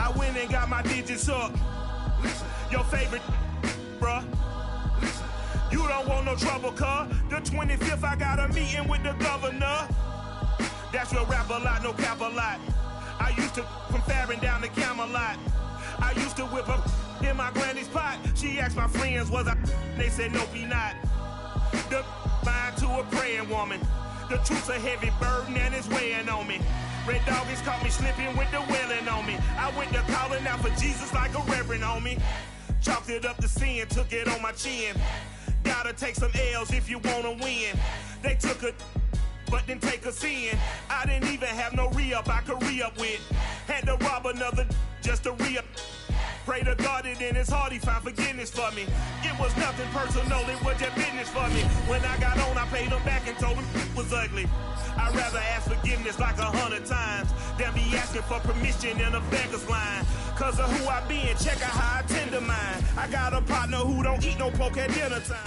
I went and got my digits up. Your favorite, bruh. You don't want no trouble, cuz. The 25th, I got a meeting with the governor. That's your rap a lot, no cap a lot. I used to from Farron down to Camelot. I used to whip up in my granny's pot. She asked my friends, was I? They said, nope, he not. The mind to a praying woman. The truth's a heavy burden and it's weighing on me. Red doggies caught me slipping with the wailing on me. I went to calling out for Jesus like a reverend on me. Chalked it up to sin, took it on my chin. Gotta take some L's if you wanna win. They took a but didn't take a sin. I didn't even have no re-up I could re-up with. Had to rob another just to re-up. Pray to God it in his heart he found forgiveness for me. It was nothing personal, it was just business for me. When I got on, I paid him back and told him it was ugly. I'd rather ask forgiveness like 100 times than be asking for permission in a Vegas line. Cause of who I be and check out how I tend to mine. I got a partner who don't eat no pork at dinner time.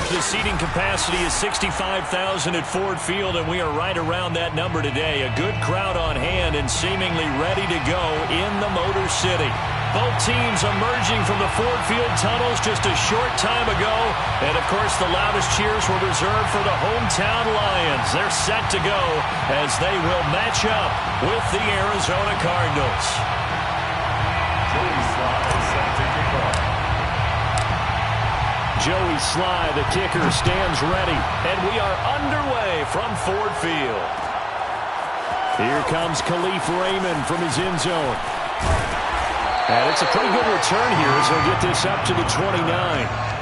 The seating capacity is 65,000 at Ford Field, and we are right around that number today. A good crowd on hand and seemingly ready to go in the Motor City. Both teams emerging from the Ford Field tunnels just a short time ago. And, of course, the loudest cheers were reserved for the hometown Lions. They're set to go as they will match up with the Arizona Cardinals. Joey Slye, the kicker, stands ready. And we are underway from Ford Field. Here comes Khalif Raymond from his end zone. And it's a pretty good return here as they'll get this up to the 29.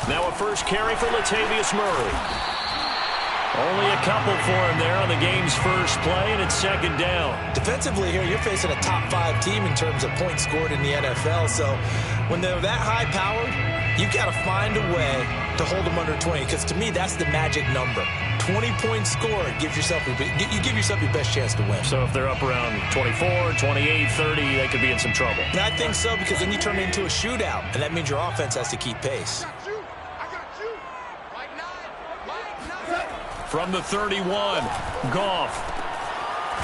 Now a first carry for Latavius Murray. Only a couple for him there on the game's first play, and it's second down. Defensively here, you're facing a top 5 team in terms of points scored in the NFL. So when they're that high-powered, you've got to find a way to hold them under 20, because to me, that's the magic number. 20 points scored, you give yourself your best chance to win. So if they're up around 24, 28, 30, they could be in some trouble. And I think so, because then you turn it into a shootout, and that means your offense has to keep pace. From the 31, Goff.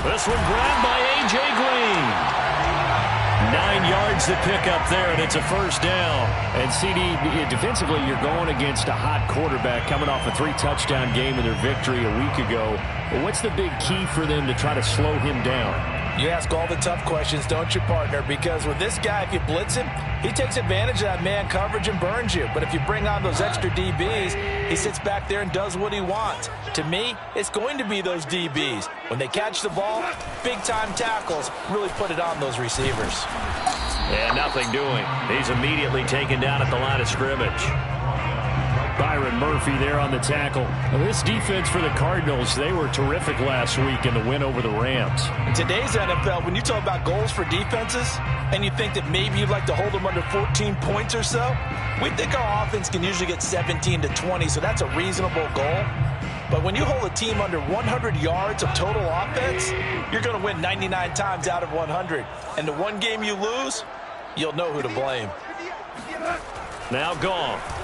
This one grabbed by A.J. Green. 9 yards to pick up there, and it's a first down. And, CD, defensively, you're going against a hot quarterback coming off a 3-touchdown game in their victory a week ago. But what's the big key for them to try to slow him down? You ask all the tough questions, don't you, partner? Because with this guy, if you blitz him, he takes advantage of that man coverage and burns you. But if you bring on those extra DBs, he sits back there and does what he wants. To me, it's going to be those DBs. When they catch the ball, big-time tackles really put it on those receivers. And nothing doing. He's immediately taken down at the line of scrimmage. Byron Murphy there on the tackle. Now, this defense for the Cardinals, they were terrific last week in the win over the Rams. In today's NFL, when you talk about goals for defenses, and you think that maybe you'd like to hold them under 14 points or so, we think our offense can usually get 17 to 20, so that's a reasonable goal. But when you hold a team under 100 yards of total offense, you're going to win 99 times out of 100. And the one game you lose, you'll know who to blame. Now Goff.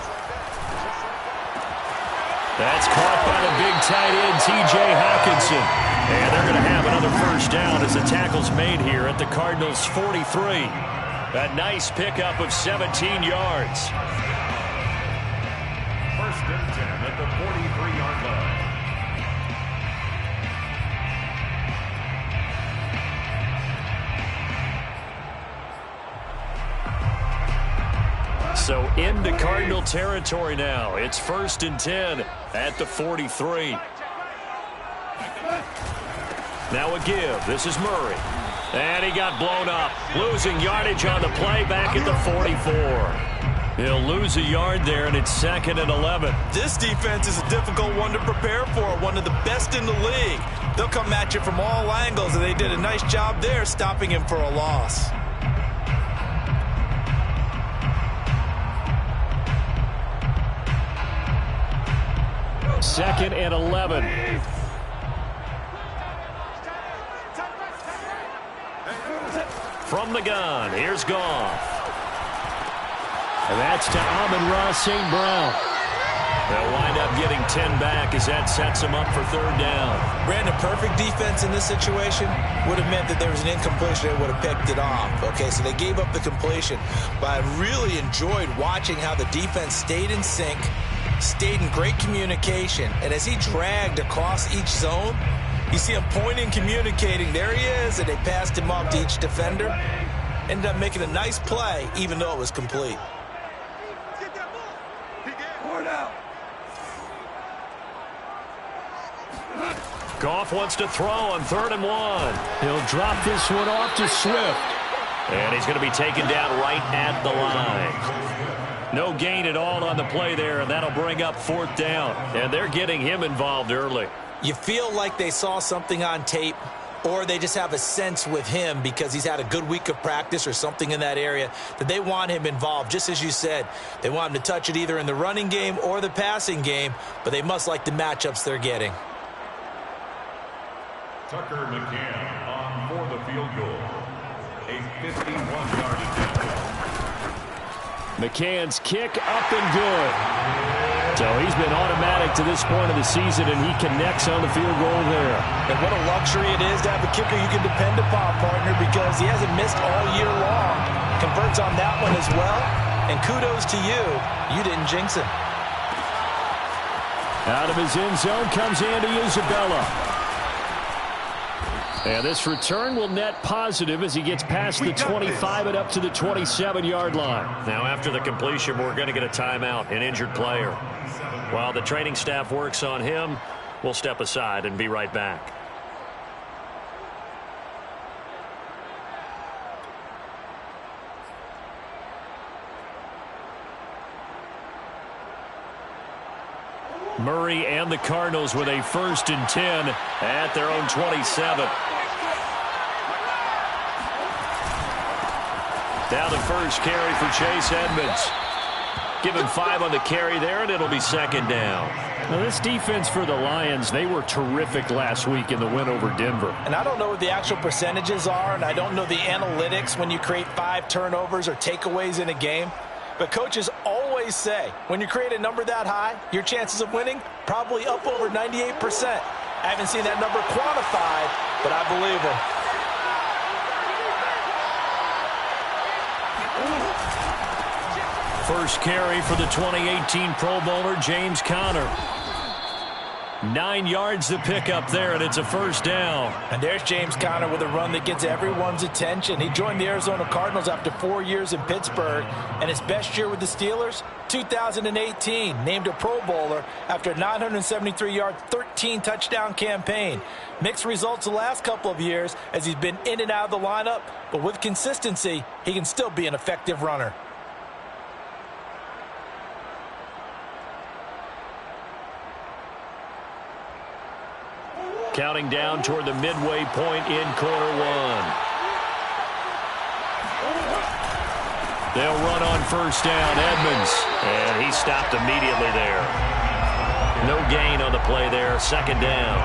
That's caught by the big tight end, T.J. Hockenson. And they're going to have another first down as the tackle's made here at the Cardinals' 43. A nice pickup of 17 yards. First and 10 at the 43-yard line. So into Cardinal territory now. It's first and 10 at the 43. Now a give. This is Murray. And he got blown up. Losing yardage on the play back at the 44. He'll lose a yard there, and it's second and 11. This defense is a difficult one to prepare for, one of the best in the league. They'll come at you from all angles, and they did a nice job there stopping him for a loss. 2nd and 11. From the gun, here's Goff. And that's to Amon-Ra St. Brown. They'll wind up getting 10 back as that sets them up for 3rd down. Brandon, perfect defense in this situation would have meant that there was an incompletion. They would have picked it off. Okay, so they gave up the completion. But I really enjoyed watching how the defense stayed in sync, stayed in great communication. And as he dragged across each zone, you see him pointing, communicating. There he is, and they passed him off to each defender. Ended up making a nice play, even though it was complete. Goff wants to throw on 3rd and 1. He'll drop this one off to Swift. And he's going to be taken down right at the line. No gain at all on the play there, and that'll bring up 4th down. And they're getting him involved early. You feel like they saw something on tape, or they just have a sense with him because he's had a good week of practice or something in that area that they want him involved. Just as you said, they want him to touch it either in the running game or the passing game, but they must like the matchups they're getting. Tucker McCann on for the field goal. A 51-yard attempt. McCann's kick up and good. So he's been automatic to this point of the season, and he connects on the field goal there. And what a luxury it is to have a kicker you can depend upon, partner, because he hasn't missed all year long. Converts on that one as well. And kudos to you. You didn't jinx it. Out of his end zone comes Andy Isabella. And this return will net positive as he gets past the 25 and up to the 27-yard line. Now, after the completion, we're going to get a timeout, an injured player. While the training staff works on him, we'll step aside and be right back. Murray and the Cardinals with a 1st and 10 at their own 27. Down the first carry for Chase Edmonds. Give him 5 on the carry there, and it'll be 2nd down. Now, this defense for the Lions, they were terrific last week in the win over Denver. And I don't know what the actual percentages are, and I don't know the analytics when you create 5 turnovers or takeaways in a game. But coaches always say, when you create a number that high, your chances of winning probably up over 98%. I haven't seen that number quantified, but I believe it. First carry for the 2018 Pro Bowler, James Conner. 9 yards to pick up there, and it's a 1st down. And there's James Conner with a run that gets everyone's attention. He joined the Arizona Cardinals after 4 years in Pittsburgh, and his best year with the Steelers, 2018, named a Pro Bowler after a 973-yard, 13-touchdown campaign. Mixed results the last couple of years as he's been in and out of the lineup, but with consistency, he can still be an effective runner. Counting down toward the midway point in quarter 1. They'll run on 1st down, Edmonds. And he stopped immediately there. No gain on the play there, 2nd down.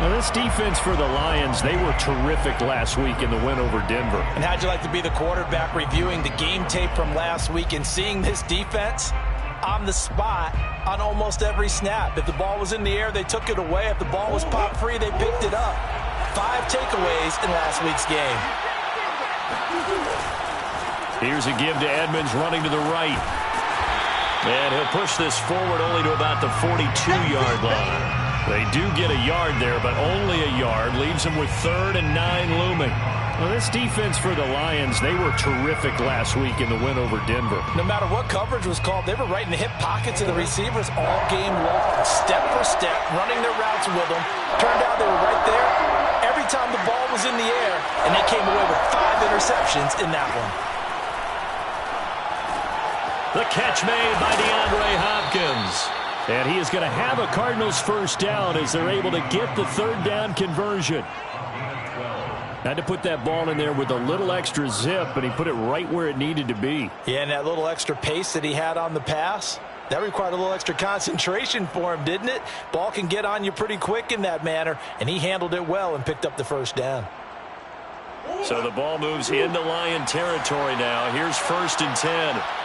Now, this defense for the Lions, they were terrific last week in the win over Denver. And how'd you like to be the quarterback reviewing the game tape from last week and seeing this defense on the spot on almost every snap? If the ball was in the air, they took it away. If the ball was pop free, they picked it up. 5 takeaways in last week's game. Here's a give to Edmonds running to the right. And he'll push this forward only to about the 42-yard line. They do get a yard there, but only a yard. Leaves them with 3rd and 9 looming. Well, this defense for the Lions, they were terrific last week in the win over Denver. No matter what coverage was called, they were right in the hip pockets of the receivers all game long, step for step, running their routes with them. Turned out they were right there every time the ball was in the air, and they came away with 5 interceptions in that one. The catch made by DeAndre Hopkins. And he is going to have a Cardinals 1st down as they're able to get the 3rd down conversion. Had to put that ball in there with a little extra zip, and he put it right where it needed to be. Yeah, and that little extra pace that he had on the pass That required a little extra concentration for him, didn't it? Ball can get on you pretty quick in that manner, and he handled it well and picked up the first down. So the ball moves into Lion territory now. Here's 1st and 10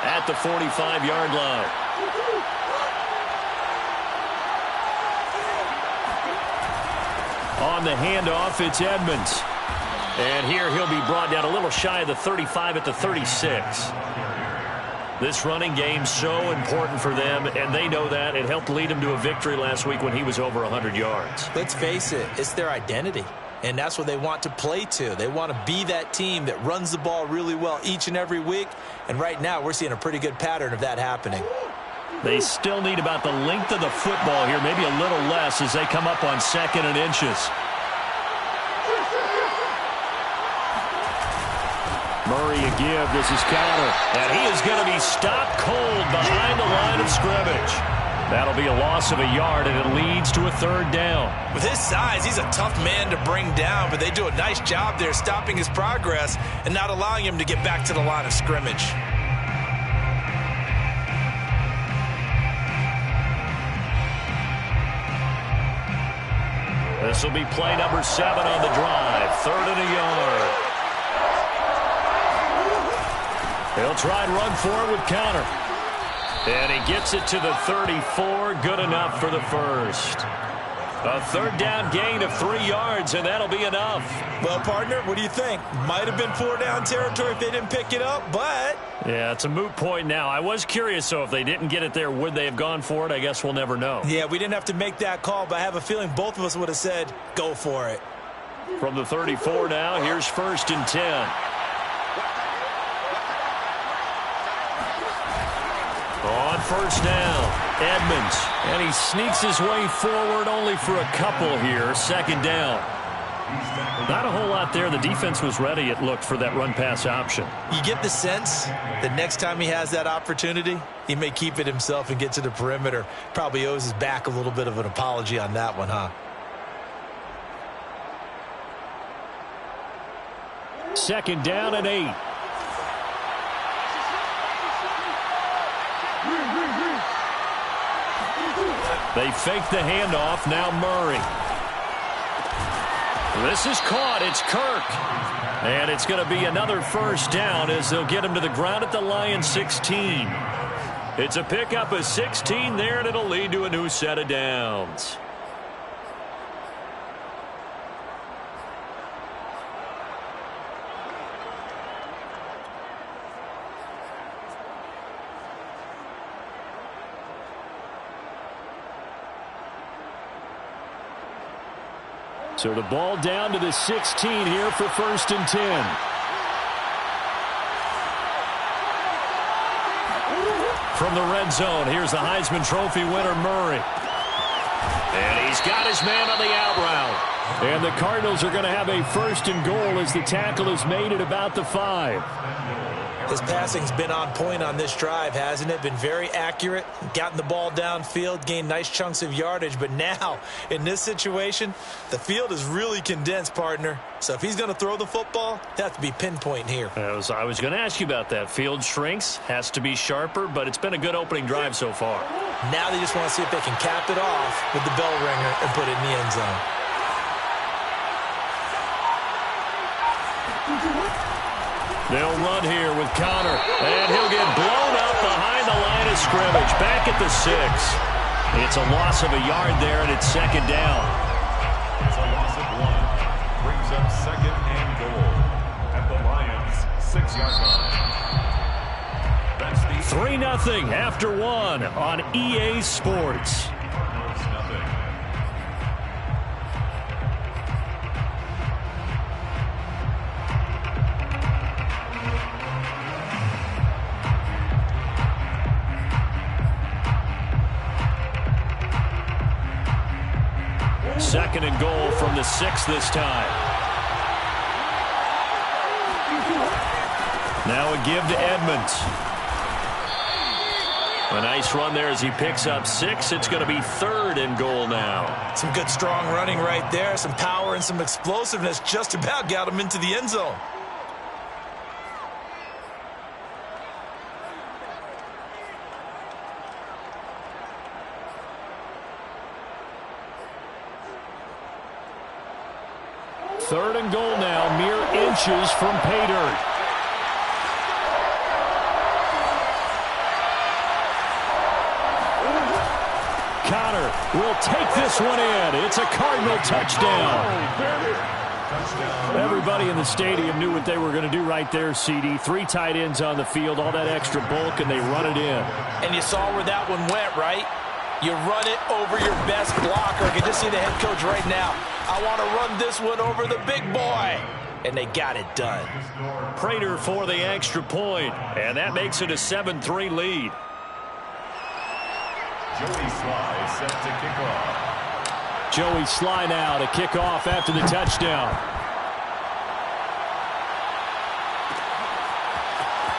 at the 45-yard line. On the handoff, it's Edmonds. And here he'll be brought down a little shy of the 35 at the 36. This running game so important for them, and they know that. It helped lead them to a victory last week when he was over 100 yards. Let's face it, it's their identity. And that's what they want to play to. They want to be that team that runs the ball really well each and every week. And right now, we're seeing a pretty good pattern of that happening. They still need about the length of the football here, maybe a little less as they come up on 2nd and inches. Murray a give. This is Counter. And he is going to be stopped cold behind the line of scrimmage. That'll be a loss of a yard, and it leads to a 3rd down. With his size, he's a tough man to bring down, but they do a nice job there stopping his progress and not allowing him to get back to the line of scrimmage. This will be play number 7 on the drive. 3rd and a yard. He'll try and run for it with Counter. And he gets it to the 34. Good enough for the first. A 3rd down gain of 3 yards, and that'll be enough. Well, partner, what do you think? Might have been 4-down territory if they didn't pick it up, but... Yeah, it's a moot point now. I was curious, so if they didn't get it there, would they have gone for it? I guess we'll never know. Yeah, we didn't have to make that call, but I have a feeling both of us would have said, go for it. From the 34 now, here's 1st and 10. On 1st down, Edmonds, and he sneaks his way forward only for a couple here. 2nd down. Not a whole lot there. The defense was ready, it looked, for that run-pass option. You get the sense that next time he has that opportunity, he may keep it himself and get to the perimeter. Probably owes his back a little bit of an apology on that one, huh? 2nd down and 8. They fake the handoff. Now Murray. This is caught. It's Kirk. And it's going to be another 1st down as they'll get him to the ground at the Lions 16. It's a pickup of 16 there, and it'll lead to a new set of downs. So the ball down to the 16 here for 1st and 10. From the red zone, here's the Heisman Trophy winner, Murray. And he's got his man on the out route. And the Cardinals are going to have a 1st and goal as the tackle is made at about the 5. His passing's been on point on this drive, hasn't it? Been very accurate, gotten the ball downfield, gained nice chunks of yardage. But now, in this situation, the field is really condensed, partner. So if he's going to throw the football, it has to be pinpoint here. I was going to ask you about that. Field shrinks, has to be sharper, but it's been a good opening drive so far. Now they just want to see if they can cap it off with the bell ringer and put it in the end zone. They'll run here with Connor, and he'll get blown up behind the line of scrimmage, back at the 6. It's a loss of a yard there, and it's 2nd down. It's a loss of 1. Brings up 2nd and goal at the Lions' 6-yard line. That's the 3-0 after 1 on EA Sports. Second and goal from the 6 this time. Now a give to Edmonds. A nice run there as he picks up 6. It's going to be 3rd and goal now. Some good strong running right there. Some power and some explosiveness just about got him into the end zone. 3rd and goal now, mere inches from pay dirt. Connor will take this one in. It's a Cardinal touchdown. Everybody in the stadium knew what they were going to do right there, CD. 3 tight ends on the field, all that extra bulk, and they run it in. And you saw where that one went, right? You run it over your best blocker. I can just see the head coach right now. I want to run this one over the big boy. And they got it done. Prater for the extra point, and that makes it a 7-3 lead. Joey Sly set to kick off. Joey Sly now to kick off after the touchdown.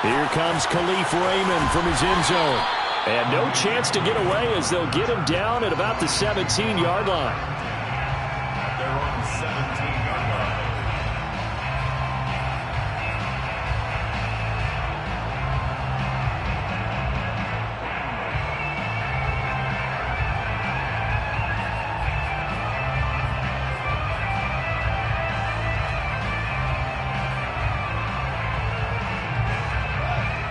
Here comes Khalif Raymond from his end zone. And no chance to get away as they'll get him down at about the 17-yard line. They're on the 17-yard line.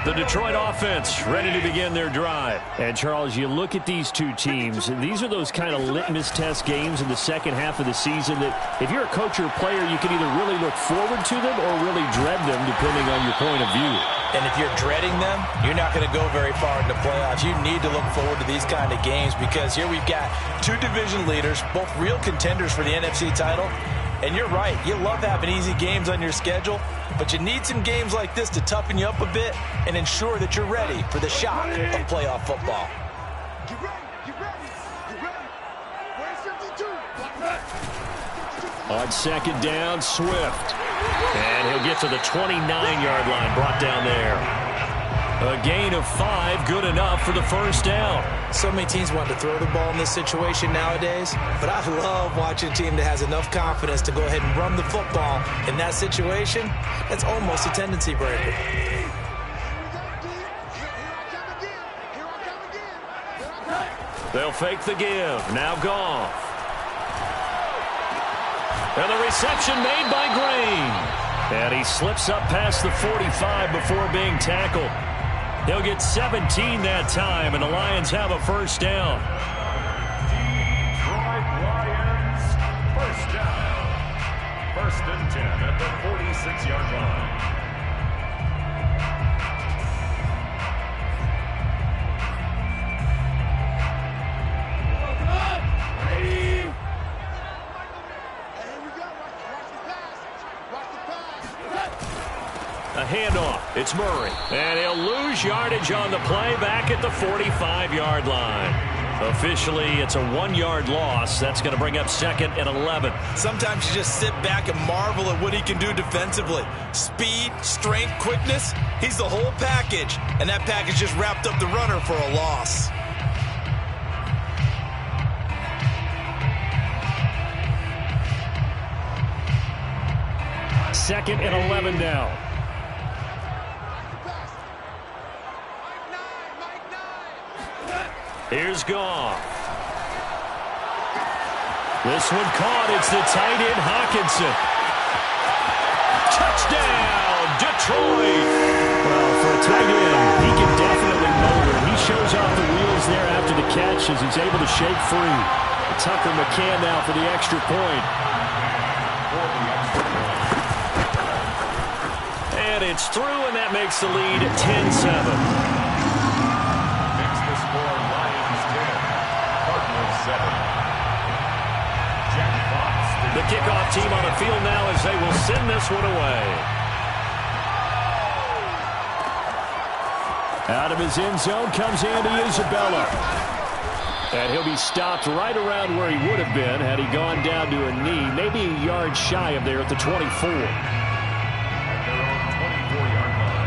The Detroit offense ready to begin their drive. And, Charles, you look at these two teams, and these are those kind of litmus test games in the second half of the season that if you're a coach or a player, you can either really look forward to them or really dread them, depending on your point of view. And if you're dreading them, you're not going to go very far in the playoffs. You need to look forward to these kind of games because here we've got 2 division leaders, both real contenders for the NFC title. And you're right, you love having easy games on your schedule, but you need some games like this to toughen you up a bit and ensure that you're ready for the shock of playoff football. On second down, Swift. And he'll get to the 29-yard line, brought down there. A gain of 5, good enough for the first down. So many teams want to throw the ball in this situation nowadays, but I love watching a team that has enough confidence to go ahead and run the football in that situation. That's almost a tendency breaker. They'll fake the give. Now Goff. And the reception made by Green. And he slips up past the 45 before being tackled. He'll get 17 that time, and the Lions have a first down. Detroit Lions, first down. 1st and 10 at the 46-yard line. A handoff. It's Murray. And he'll lose yardage on the play back at the 45-yard line. Officially, it's a 1-yard loss. That's going to bring up 2nd and 11. Sometimes you just sit back and marvel at what he can do defensively. Speed, strength, quickness. He's the whole package. And that package just wrapped up the runner for a loss. Second and 11 now. Here's Goff. This one caught. It's the tight end, Hockenson. Touchdown, Detroit. Well, for a tight end, he can definitely motor. He shows off the wheels there after the catch as he's able to shake free. Tucker McCann now for the extra point. And it's through, and that makes the lead 10-7. The kickoff team on the field now as they will send this one away. Out of his end zone comes Andy Isabella. And he'll be stopped right around where he would have been had he gone down to a knee, maybe a yard shy of there at the 24. At their own 24-yard line.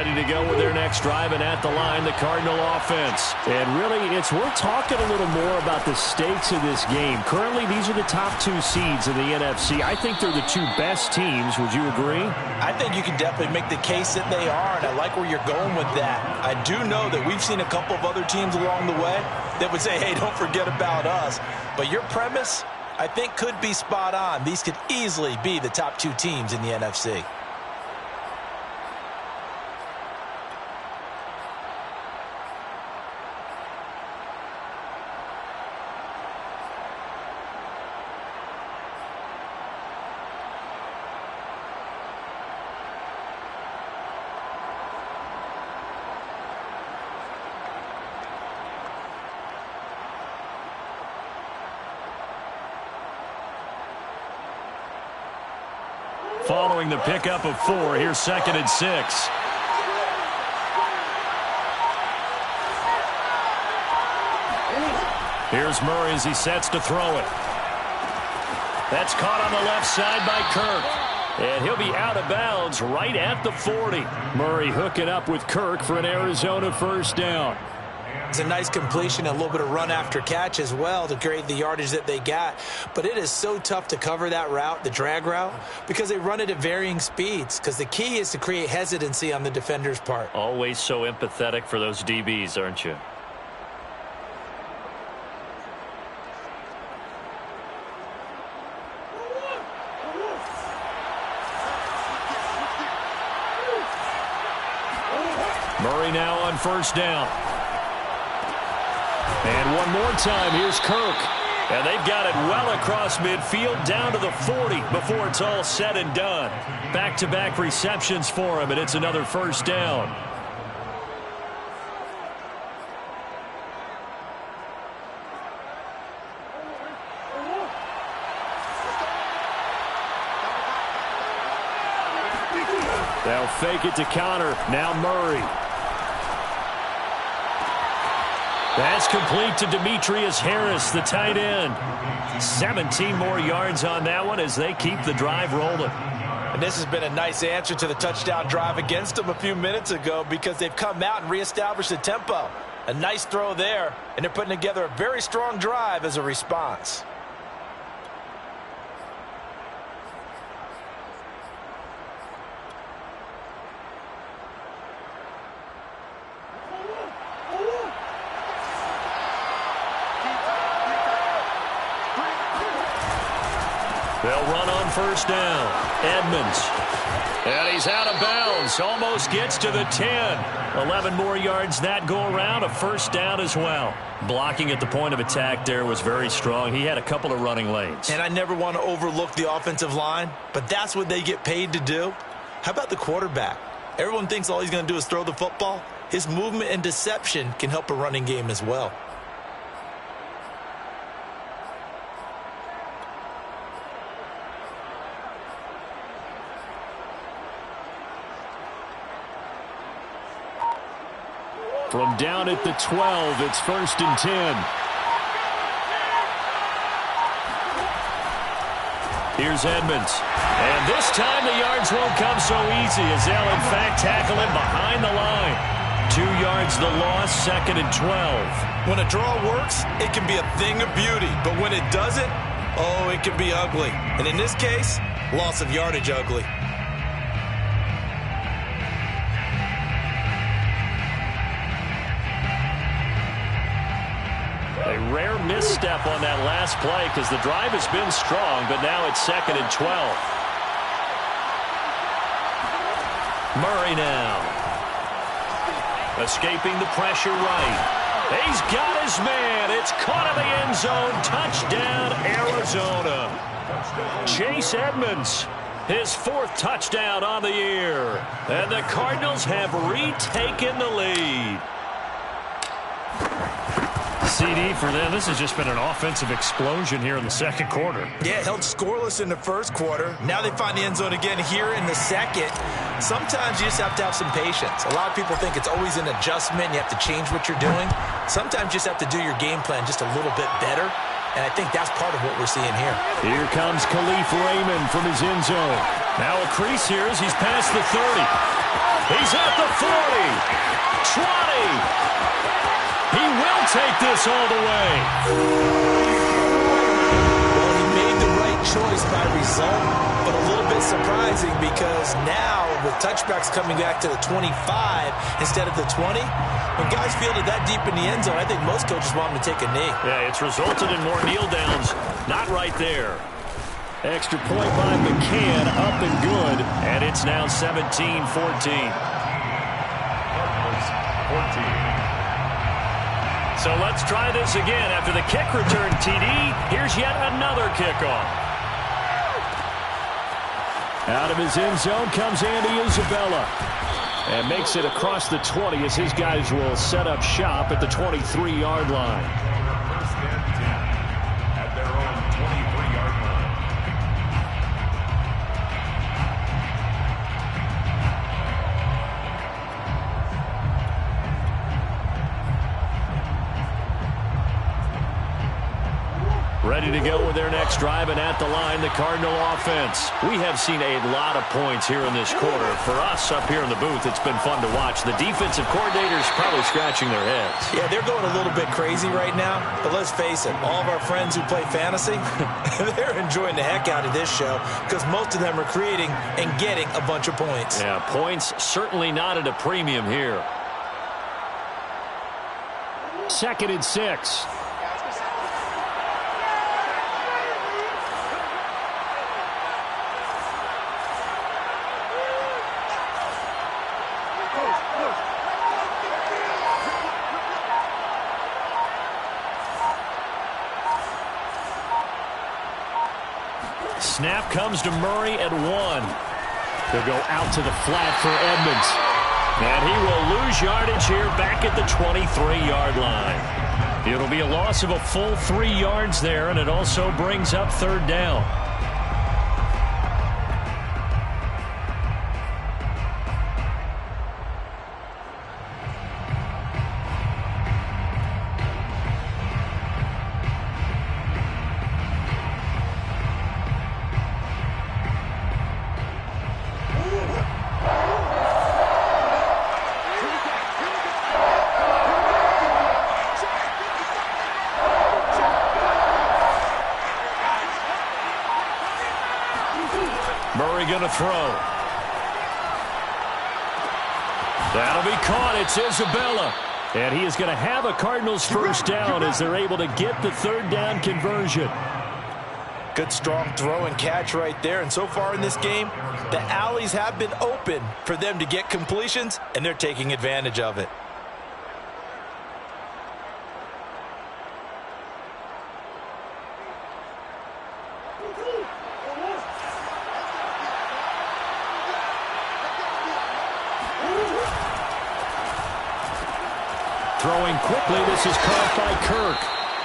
ready to go with their next drive, and at the line, the Cardinal offense. And really, it's worth talking a little more about the stakes of this game. Currently, these are the top 2 seeds in the NFC. I think they're the 2 best teams. Would you agree? I think you can definitely make the case that they are, and I like where you're going with that. I do know that we've seen a couple of other teams along the way that would say, hey, don't forget about us. But your premise, I think, could be spot on. These could easily be the top 2 teams in the NFC. Following the pickup of 4, here's 2nd and 6. Here's Murray as he sets to throw it. That's caught on the left side by Kirk. And he'll be out of bounds right at the 40. Murray hooking up with Kirk for an Arizona first down. It's a nice completion, a little bit of run after catch as well to create the yardage that they got. But it is so tough to cover that route, the drag route, because they run it at varying speeds. Because the key is to create hesitancy on the defender's part. Always so empathetic for those DBs, aren't you? Murray now on first down. And one more time, here's Kirk. And they've got it well across midfield, down to the 40 before it's all said and done. Back-to-back receptions for him, and it's another first down. They'll fake it to counter. Now Murray. That's complete to Demetrius Harris, the tight end. 17 more yards on that one as they keep the drive rolling. And this has been a nice answer to the touchdown drive against them a few minutes ago because they've come out and reestablished the tempo. A nice throw there, and they're putting together a very strong drive as a response. They'll run on first down. Edmonds. And he's out of bounds. Almost gets to the 10. 11 more yards that go around. A first down as well. Blocking at the point of attack there was very strong. He had a couple of running lanes. And I never want to overlook the offensive line, but that's what they get paid to do. How about the quarterback? Everyone thinks all he's going to do is throw the football. His movement and deception can help a running game as well. From down at the 12, it's 1st and 10. Here's Edmonds. And this time the yards won't come so easy as they'll, in fact, tackle him behind the line. 2 yards the loss, 2nd and 12. When a draw works, it can be a thing of beauty. But when it doesn't, oh, it can be ugly. And in this case, loss of yardage ugly. A rare misstep on that last play because the drive has been strong, but now it's 2nd and 12. Murray now. Escaping the pressure right. He's got his man. It's caught in the end zone. Touchdown, Arizona. Chase Edmonds, his 4th touchdown on the year. And the Cardinals have retaken the lead. CD for them. This has just been an offensive explosion here in the second quarter. Yeah, held scoreless in the first quarter. Now they find the end zone again here in the second. Sometimes you just have to have some patience. A lot of people think it's always an adjustment. You have to change what you're doing. Sometimes you just have to do your game plan just a little bit better. And I think that's part of what we're seeing here. Here comes Khalif Raymond from his end zone. Now a crease here as he's past the 30. He's at the 40, 20. He will take this all the way. Well, he made the right choice by result, but a little bit surprising because now with touchbacks coming back to the 25 instead of the 20, when guys field it that deep in the end zone, I think most coaches want them to take a knee. Yeah, it's resulted in more kneel downs. Not right there. Extra point by McCann, up and good, and it's now 17-14. Cardinals 14. So let's try this again. After the kick return TD, here's yet another kickoff. Out of his end zone comes Andy Isabella. And makes it across the 20 as his guys will set up shop at the 23-yard line. First and 10 at their own 23-yard line. Ready to go with their next drive, and at the line, the Cardinal offense. We have seen a lot of points here in this quarter. For us up here in the booth, it's been fun to watch. The defensive coordinators probably scratching their heads. Yeah, they're going a little bit crazy right now, but let's face it, all of our friends who play fantasy, they're enjoying the heck out of this show because most of them are creating and getting a bunch of points. Yeah, points certainly not at a premium here. 2nd and 6. Snap comes to Murray at 1. They'll go out to the flat for Edmonds. And he will lose yardage here back at the 23-yard line. It'll be a loss of a full 3 yards there, and it also brings up 3rd down. Murray going to throw. That'll be caught. It's Isabella. And he is going to have a Cardinals first down as they're able to get the 3rd down conversion. Good strong throw and catch right there. And so far in this game, the alleys have been open for them to get completions, and they're taking advantage of it. Throwing quickly, this is caught by Kirk.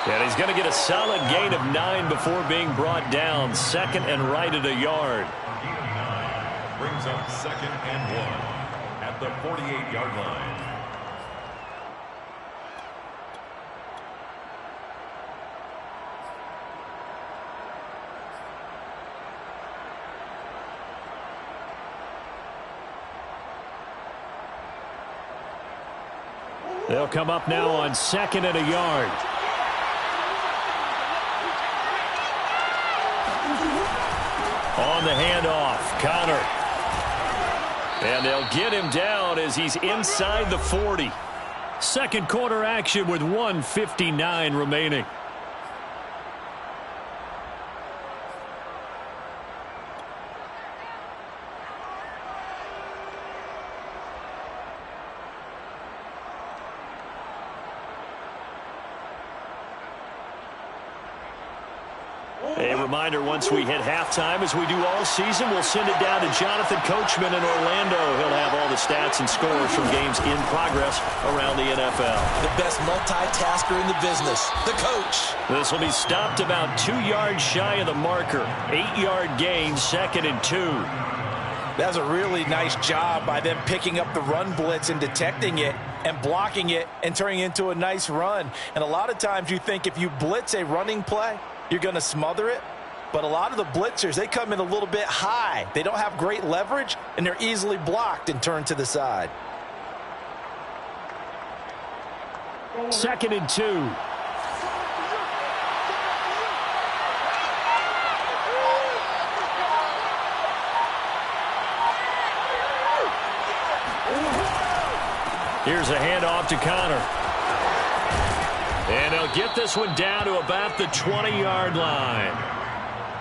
And he's going to get a solid gain of 9 before being brought down. 2nd and right at a yard. Brings up 2nd and 1 at the 48-yard line. They'll come up now on 2nd and a yard. On the handoff, Connor. And they'll get him down as he's inside the 40. Second quarter action with 1:59 remaining. A reminder, once we hit halftime, as we do all season, we'll send it down to Jonathan Coachman in Orlando. He'll have all the stats and scores from games in progress around the NFL. The best multitasker in the business, the coach. This will be stopped about 2 yards shy of the marker. 8-yard gain, 2nd and 2. That was a really nice job by them picking up the run blitz and detecting it and blocking it and turning it into a nice run. And a lot of times you think if you blitz a running play, you're going to smother it. But a lot of the blitzers, they come in a little bit high. They don't have great leverage, and they're easily blocked and turned to the side. 2nd and 2. Here's a handoff to Connor. And they'll get this one down to about the 20-yard line.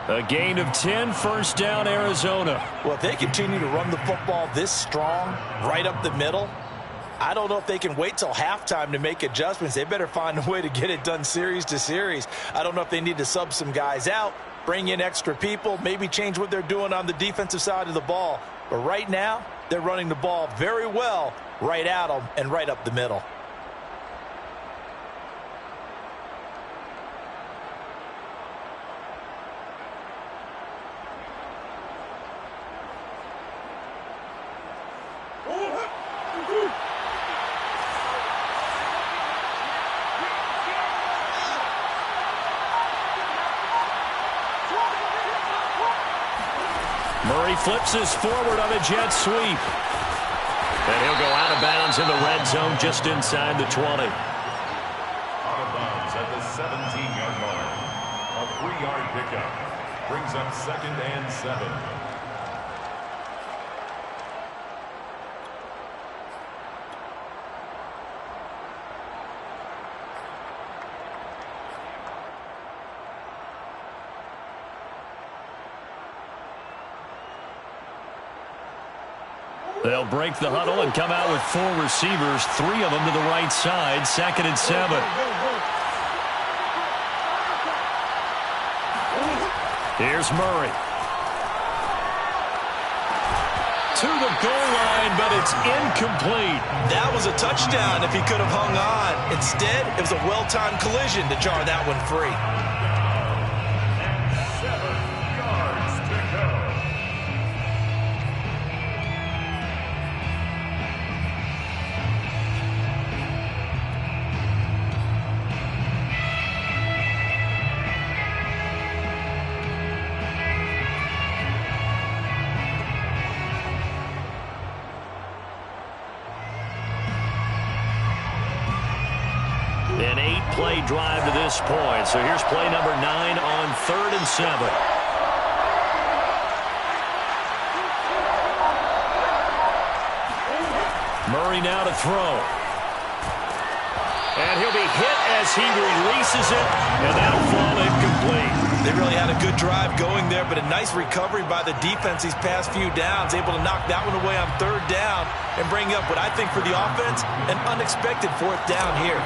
A gain of 10, first down, Arizona. Well, if they continue to run the football this strong, right up the middle, I don't know if they can wait till halftime to make adjustments. They better find a way to get it done series to series. I don't know if they need to sub some guys out, bring in extra people, maybe change what they're doing on the defensive side of the ball. But right now, they're running the ball very well right at them and right up the middle. Murray flips this forward on a jet sweep. And he'll go out of bounds in the red zone just inside the 20. Out of bounds at the 17-yard line. A 3-yard pickup brings up 2nd and 7. They'll break the huddle and come out with 4 receivers, 3 of them to the right side, 2nd and 7. Here's Murray. To the goal line, but it's incomplete. That was a touchdown if he could have hung on. Instead, it was a well-timed collision to jar that one free. 7 yards to go. An 8-play drive to this point. So here's play number 9 on 3rd and 7. Murray now to throw. And he'll be hit as he releases it, and that'll fall incomplete. They really had a good drive going there, but a nice recovery by the defense these past few downs, able to knock that one away on 3rd down and bring up what I think for the offense, an unexpected 4th down here.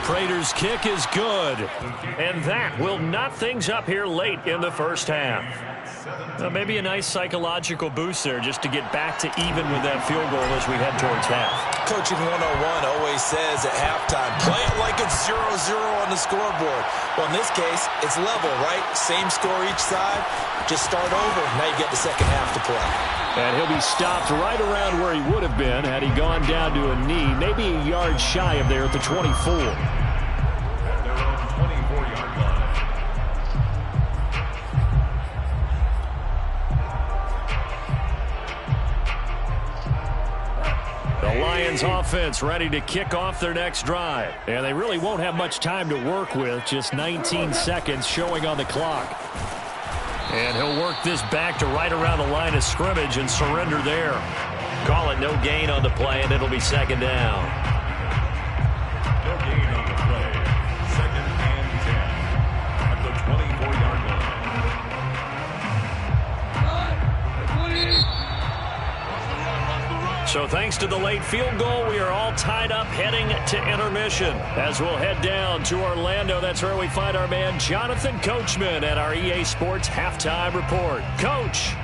Prater's kick is good, and that will knot things up here late in the first half. Maybe a nice psychological boost there just to get back to even with that field goal as we head towards half. Coaching 101 always says at halftime, play it like it's 0-0 on the scoreboard. Well, in this case, it's level, right? Same score each side. Just start over. Now you get the second half to play. And he'll be stopped right around where he would have been had he gone down to a knee, maybe a yard shy of there at the 24. At their own 24-yard line. The Lions offense ready to kick off their next drive. And they really won't have much time to work with, just 19 seconds showing on the clock. And he'll work this back to right around the line of scrimmage and surrender there. Call it no gain on the play, and it'll be 2nd down. No gain on the play. 2nd and 10 at the 24-yard line. So thanks to the late field goal, we are all tied up heading to intermission. As we'll head down to Orlando, that's where we find our man Jonathan Coachman at our EA Sports Halftime Report. Coach.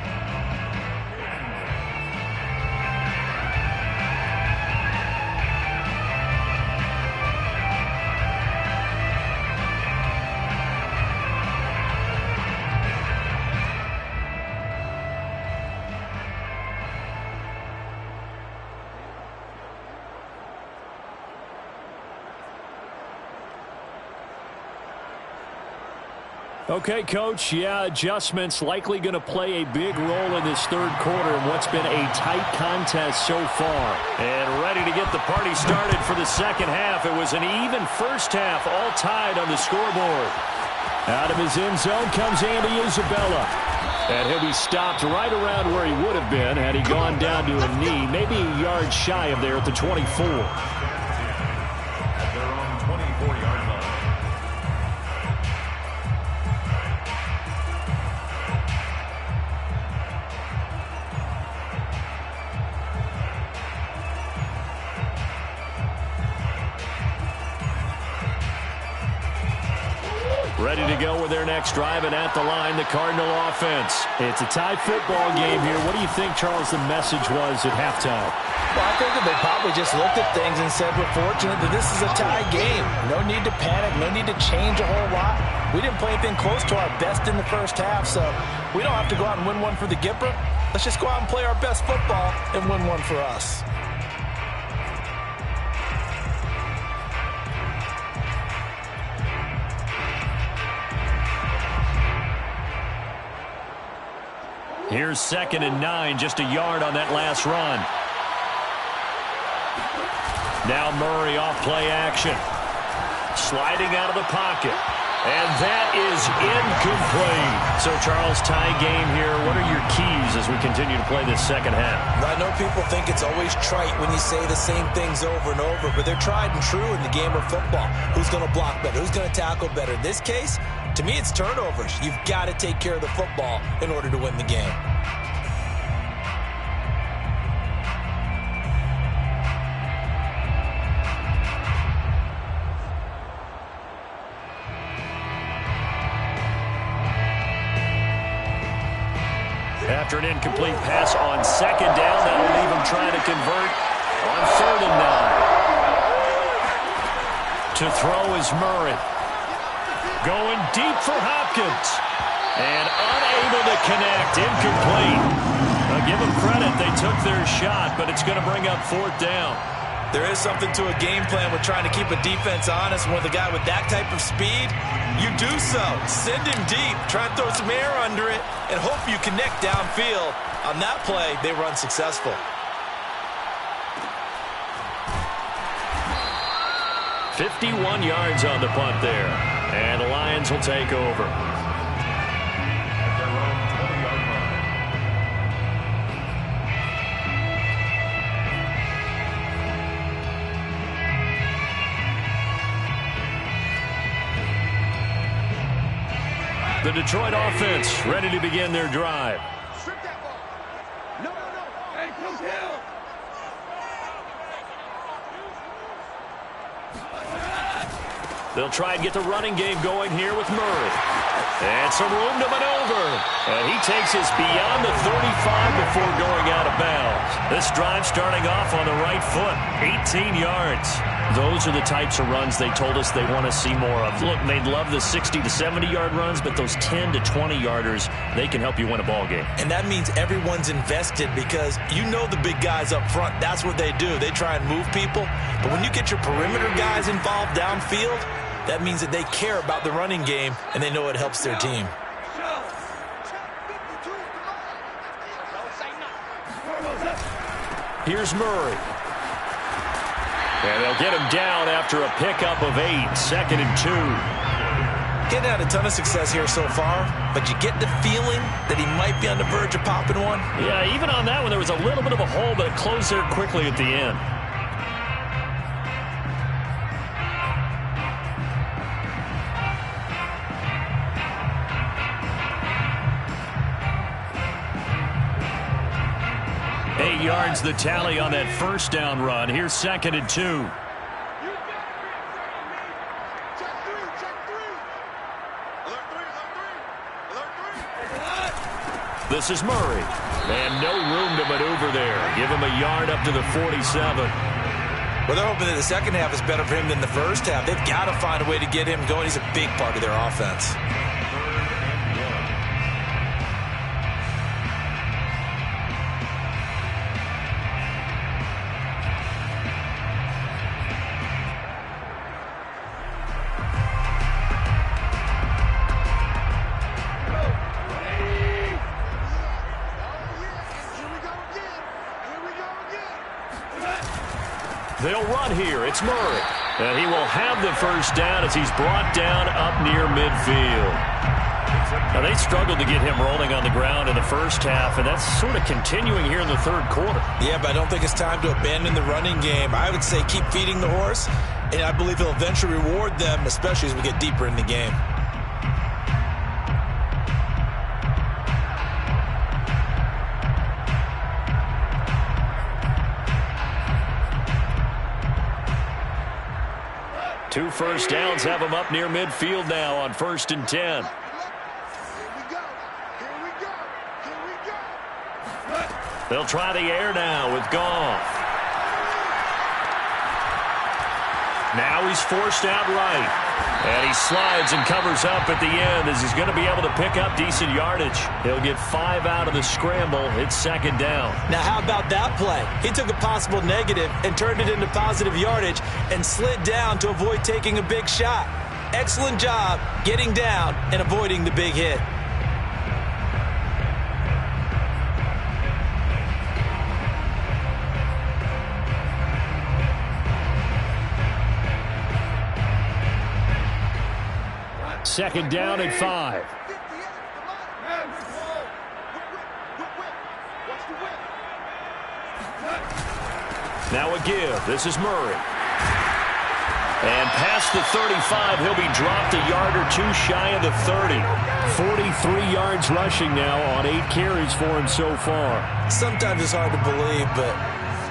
Okay, Coach, yeah, adjustments likely going to play a big role in this third quarter in what's been a tight contest so far. And ready to get the party started for the second half. It was an even first half, all tied on the scoreboard. Out of his end zone comes Andy Isabella. And he'll be stopped right around where he would have been had he gone down to a knee, maybe a yard shy of there at the 24. At their own 24-yard line. Ready to go with their next drive, and at the line, the Cardinal offense. It's a tie football game here. What do you think, Charles, the message was at halftime? Well, I think that they probably just looked at things and said, we're fortunate that this is a tie game. No need to panic, no need to change a whole lot. We didn't play anything close to our best in the first half, so we don't have to go out and win one for the Gipper. Let's just go out and play our best football and win one for us. Here's 2nd and 9, just a yard on that last run. Now Murray off play action. Sliding out of the pocket. And that is incomplete. So, Charles, tie game here. What are your keys as we continue to play this second half? I know people think it's always trite when you say the same things over and over, but they're tried and true in the game of football. Who's going to block better? Who's going to tackle better? In this case, to me, it's turnovers. You've got to take care of the football in order to win the game. After an incomplete pass on 2nd down, that'll leave him trying to convert on 3rd and 9. To throw is Murray. Going deep for Hopkins. And unable to connect. Incomplete. I'll give them credit. They took their shot, but it's going to bring up 4th down. There is something to a game plan with trying to keep a defense honest. When with a guy with that type of speed, you do so. Send him deep. Try and throw some air under it and hope you connect downfield. On that play, they run successful. "51 yards on the punt there. And the Lions will take over. At their own 20-yard line. The Detroit offense ready to begin their drive. Strip that ball. No. Hey, come here. They'll try and get the running game going here with Murray. And some room to maneuver. And he takes us beyond the 35 before going out of bounds. This drive starting off on the right foot. 18 yards. Those are the types of runs they told us they want to see more of. Look, they'd love the 60 to 70-yard runs, but those 10 to 20-yarders, they can help you win a ball game. And that means everyone's invested because you know the big guys up front. That's what they do. They try and move people. But when you get your perimeter guys involved downfield, that means that they care about the running game, and they know it helps their team. Here's Murray. And they'll get him down after a pickup of 8, 2nd and 2. Getting had a ton of success here so far, but you get the feeling that he might be on the verge of popping one. Yeah, even on that one, there was a little bit of a hole, but it closed there quickly at the end. Yards the tally on that first down run. Here's 2nd and 2. This is Murray. And no room to maneuver there. Give him a yard up to the 47. Well, they're hoping that the second half is better for him than the first half. They've got to find a way to get him going. He's a big part of their offense. They'll run here. It's Murray. And he will have the first down as he's brought down up near midfield. Now, they struggled to get him rolling on the ground in the first half, and that's sort of continuing here in the third quarter. Yeah, but I don't think it's time to abandon the running game. I would say keep feeding the horse, and I believe he'll eventually reward them, especially as we get deeper in the game. Two first downs have him up near midfield now on 1st and 10. They'll try the air now with Goff. Now he's forced out right. And he slides and covers up at the end as he's going to be able to pick up decent yardage. He'll get 5 out of the scramble. It's 2nd down. Now, how about that play? He took a possible negative and turned it into positive yardage and slid down to avoid taking a big shot. Excellent job getting down and avoiding the big hit. Second down and 5. Now a give. This is Murray. And past the 35, he'll be dropped a yard or two shy of the 30. 43 yards rushing now on 8 carries for him so far. Sometimes it's hard to believe, but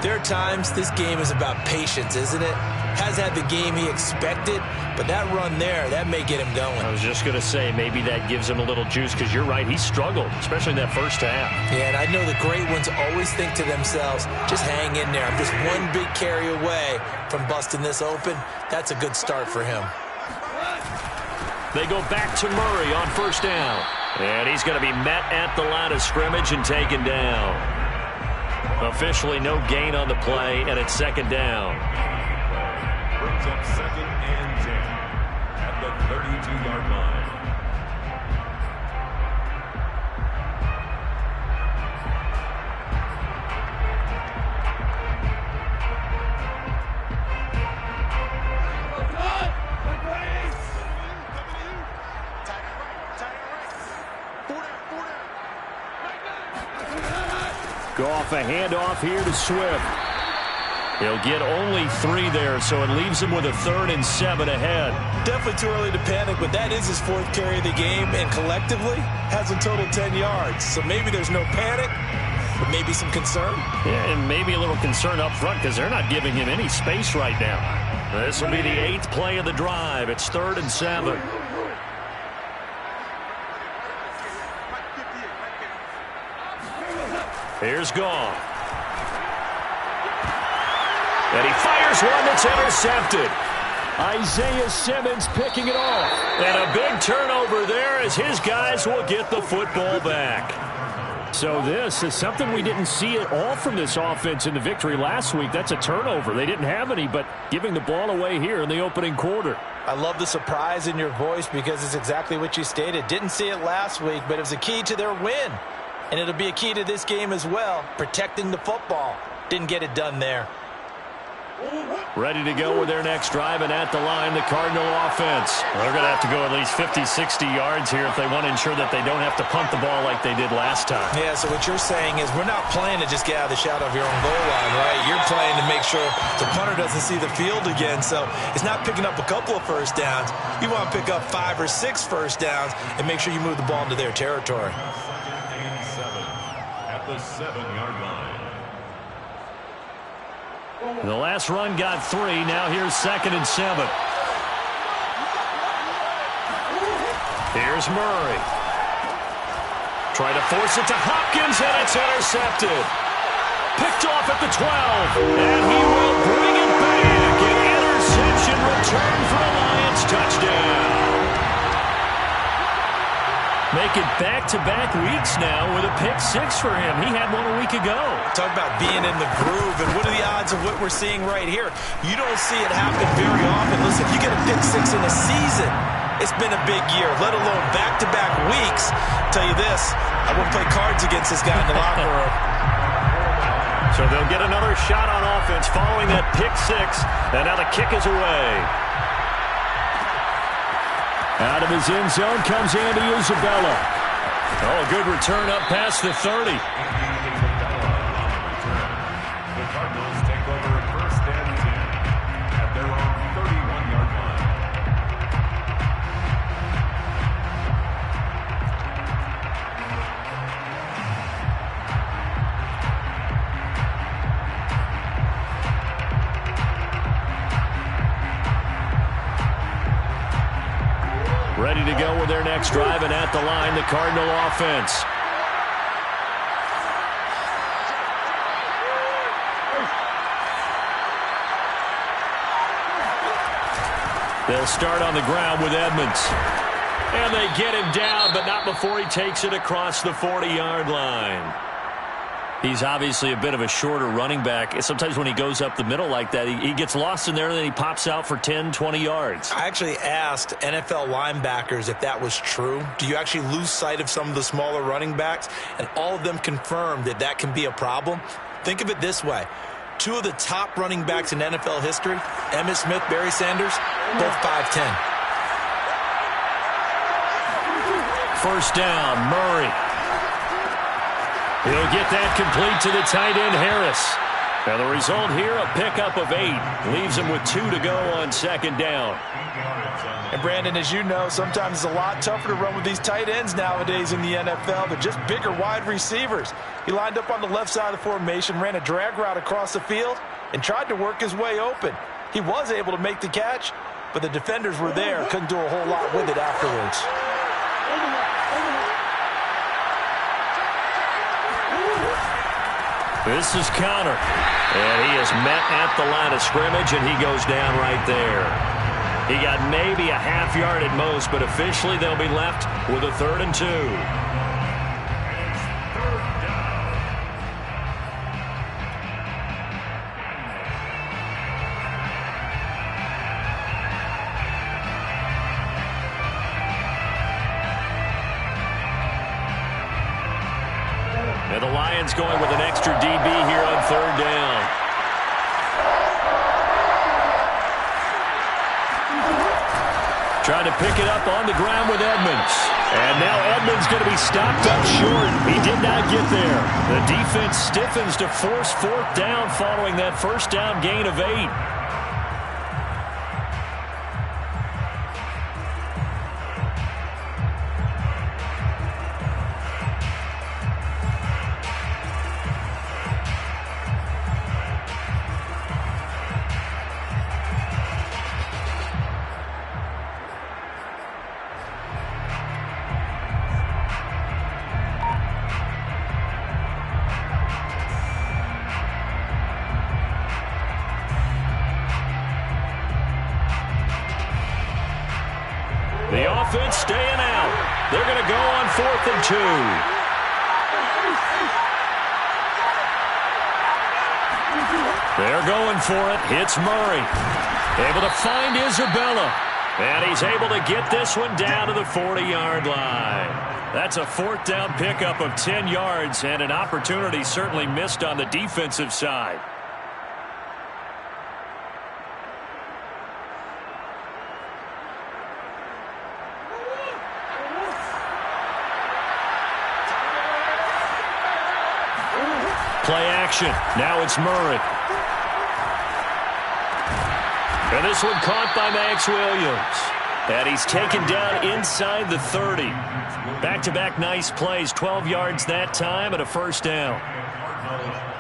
there are times this game is about patience, isn't it? Has had the game he expected, but that run there, that may get him going. I was just going to say, maybe that gives him a little juice, because you're right, he struggled, especially in that first half. Yeah, and I know the great ones always think to themselves, just hang in there. I'm just one big carry away from busting this open. That's a good start for him. They go back to Murray on 1st down. And he's going to be met at the line of scrimmage and taken down. Officially no gain on the play, and it's 2nd down. Brings up 2nd and 10 at the 32-yard line. Goff a handoff here to Swift. He'll get only 3 there, so it leaves him with a 3rd and 7 ahead. Definitely too early to panic, but that is his 4th carry of the game, and collectively has a total 10 yards. So maybe there's no panic, but maybe some concern. Yeah, and maybe a little concern up front because they're not giving him any space right now. This will be the 8th play of the drive. It's 3rd and 7. Here's Goff. And he fires one that's intercepted. Isaiah Simmons picking it off. And a big turnover there as his guys will get the football back. So this is something we didn't see at all from this offense in the victory last week. That's a turnover. They didn't have any, but giving the ball away here in the opening quarter. I love the surprise in your voice because it's exactly what you stated. Didn't see it last week, but it was a key to their win. And it'll be a key to this game as well, protecting the football. Didn't get it done there. Ready to go with their next drive, and at the line, the Cardinal offense. They're going to have to go at least 50, 60 yards here if they want to ensure that they don't have to punt the ball like they did last time. Yeah, so what you're saying is we're not playing to just get out of the shadow of your own goal line, right? You're playing to make sure the punter doesn't see the field again. So it's not picking up a couple of first downs. You want to pick up 5 or 6 first downs and make sure you move the ball into their territory. 2nd and 7 at the 7-yard line. The last run got 3. Now here's 2nd and 7. Here's Murray. Try to force it to Hopkins, and it's intercepted. Picked off at the 12, and he will bring it back. An interception return for a Lions touchdown. Make it back-to-back weeks now with a pick-6 for him. He had one a week ago. Talk about being in the groove, and what are the odds of what we're seeing right here? You don't see it happen very often. Listen, if you get a pick-6 in a season, it's been a big year, let alone back-to-back weeks. I'll tell you this, I wouldn't play cards against this guy in the locker room. So they'll get another shot on offense following that pick six. And now the kick is away. Out of his end zone comes Andy Isabella. Oh, a good return up past the 30. The Cardinals take over first and 10 at their own 31-yard line. Ready to go with their next drive, and at the line, the Cardinal offense. They'll start on the ground with Edmonds. And they get him down, but not before he takes it across the 40-yard line. He's obviously a bit of a shorter running back. Sometimes when he goes up the middle like that, he gets lost in there, and then he pops out for 10, 20 yards. I actually asked NFL linebackers if that was true. Do you actually lose sight of some of the smaller running backs? And all of them confirmed that that can be a problem. Think of it this way. Two of the top running backs in NFL history, Emmitt Smith, Barry Sanders, both 5'10". First down, Murray. He'll get that complete to the tight end, Harris. Now the result here, a pickup of 8. Leaves him with 2 to go on second down. And Brandon, as you know, sometimes it's a lot tougher to run with these tight ends nowadays in the NFL. They're just bigger wide receivers. He lined up on the left side of the formation, ran a drag route across the field, and tried to work his way open. He was able to make the catch, but the defenders were there, couldn't do a whole lot with it afterwards. This is Connor, and he is met at the line of scrimmage, and he goes down right there. He got maybe a half yard at most, but officially they'll be left with a 3rd and 2. And the Lions going with an extra DB here on 3rd down. Trying to pick it up on the ground with Edmonds. And now Edmonds going to be stopped up short. He did not get there. The defense stiffens to force 4th down following that first down gain of 8. The offense staying out. They're going to go on 4th and 2. They're going for it. It's Murray. Able to find Isabella. And he's able to get this one down to the 40-yard line. That's a 4th down pickup of 10 yards and an opportunity certainly missed on the defensive side. Play action. Now it's Murray. And this one caught by Max Williams. And he's taken down inside the 30. Back-to-back nice plays. 12 yards that time and a first down.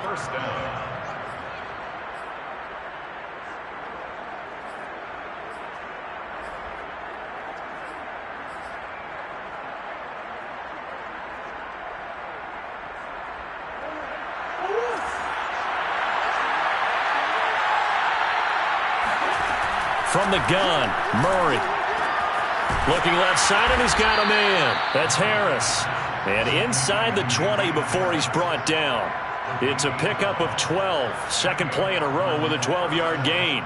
First down. From the gun, Murray. Looking left side, and he's got a man. That's Harris. And inside the 20 before he's brought down. It's a pickup of 12. Second play in a row with a 12-yard gain.